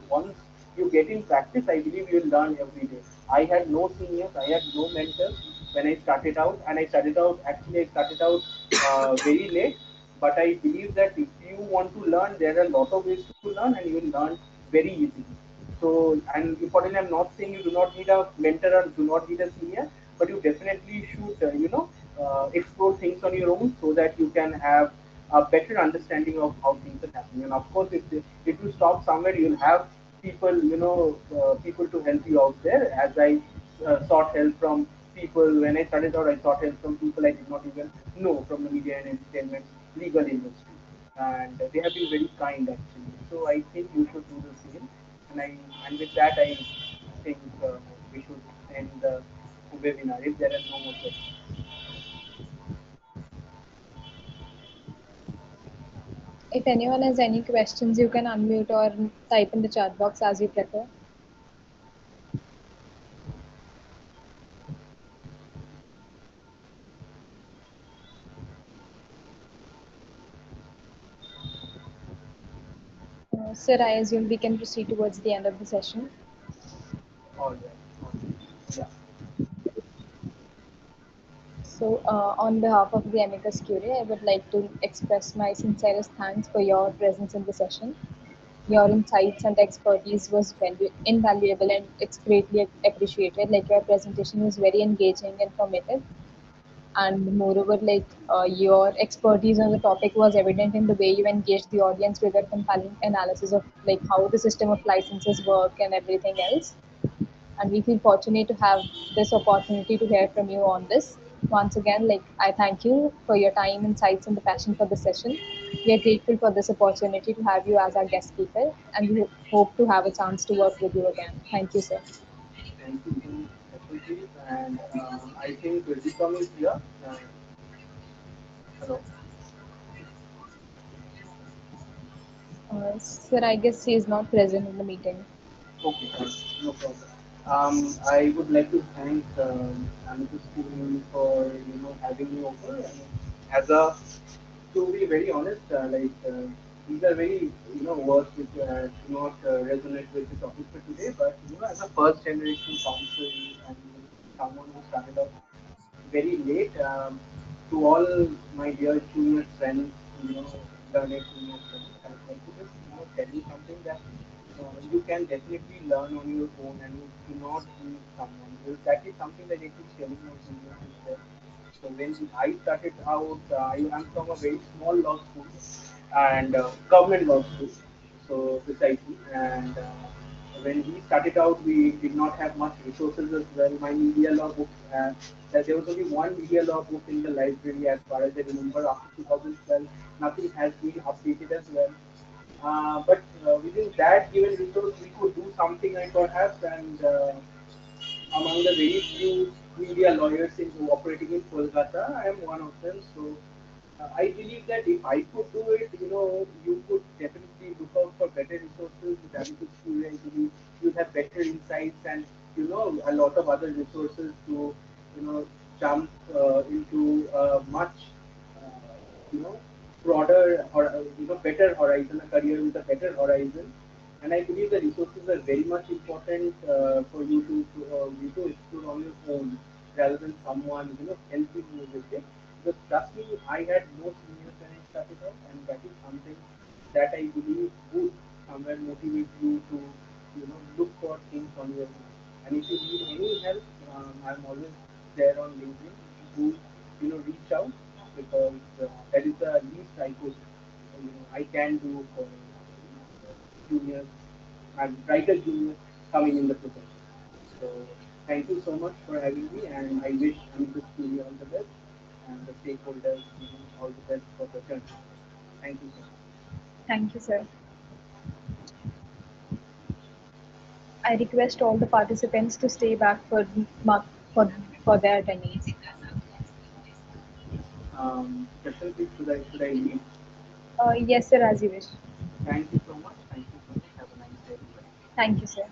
once you get in practice, I believe you'll learn every day. I had no seniors, I had no mentors when I started out, and I started out very late. But I believe that if you want to learn, there are a lot of ways to learn, and you will learn very easily. So, and importantly, I'm not saying you do not need a mentor or do not need a senior, but you definitely should, explore things on your own so that you can have a better understanding of how things are happening. And of course, if you stop somewhere, you'll have people, people to help you out there. As I sought help from people when I started out, I sought help from people I did not even know from the media and entertainment legal industry, and they have been very kind actually. So I think you should do the same. And with that, I think we should end the webinar if there are no more questions. If anyone has any questions, you can unmute or type in the chat box as you prefer. Sir, I assume we can proceed towards the end of the session. All right. Yeah. So, on behalf of the amicus curiae, I would like to express my sincerest thanks for your presence in the session. Your insights and expertise was invaluable, and it's greatly appreciated. Like, your presentation was very engaging, informative, and moreover, your expertise on the topic was evident in the way you engaged the audience with a compelling analysis of like how the system of licenses work and everything else. And we feel fortunate to have this opportunity to hear from you on this. Once again, like, I thank you for your time, insights, and the passion for the session. We are grateful for this opportunity to have you as our guest speaker, and we hope to have a chance to work with you again. Thank you, sir. Thank you to Jeetz, and I think Rizikam is here. Hello. Sir, I guess he is not present in the meeting. Okay, fine. No problem. I would like to thank Amicus team for having me over. And as a to be very honest, these are very words which do not resonate with the topic for today. But as a first generation counsel and someone who started off very late, to all my dear junior friends, learned junior friends, I would like to just tell you something that you can definitely learn on your own and you do not need someone. That is something that I keep telling my seniors as well. So when I started out, I am from a very small law school and government law school, so precisely. And when we started out, we did not have much resources as well. My media law book, that there was only one media law book in the library as far as I remember after 2012. Nothing has been updated as well. But within that given resource, we could do something I perhaps, and among the very few media lawyers operating in Kolkata, I am one of them. So I believe that if I could do it, you could definitely look out for better resources. With adequate students, you'd have better insights and a lot of other resources to jump into a much you know broader or better horizon, a career with a better horizon. And I believe the resources are very much important for you to explore on your own rather than someone helping you with it. Because trust me, I had no seniors when I started out, and that is something that I believe would somewhere motivate you to look for things on your own. And if you need any help, I'm always there on LinkedIn. Do reach out because that is the least I can do for juniors and brighter juniors coming in the profession. So thank you so much for having me, and I wish Amicus Studio all the best and the stakeholders all the best for the journey. Thank you so much. Thank you, sir. I request all the participants to stay back for for for their attendance. Definitely, should I leave? Yes, sir, as you wish. Thank you so much. Thank you so much. Have a nice day, everybody. Thank you, sir.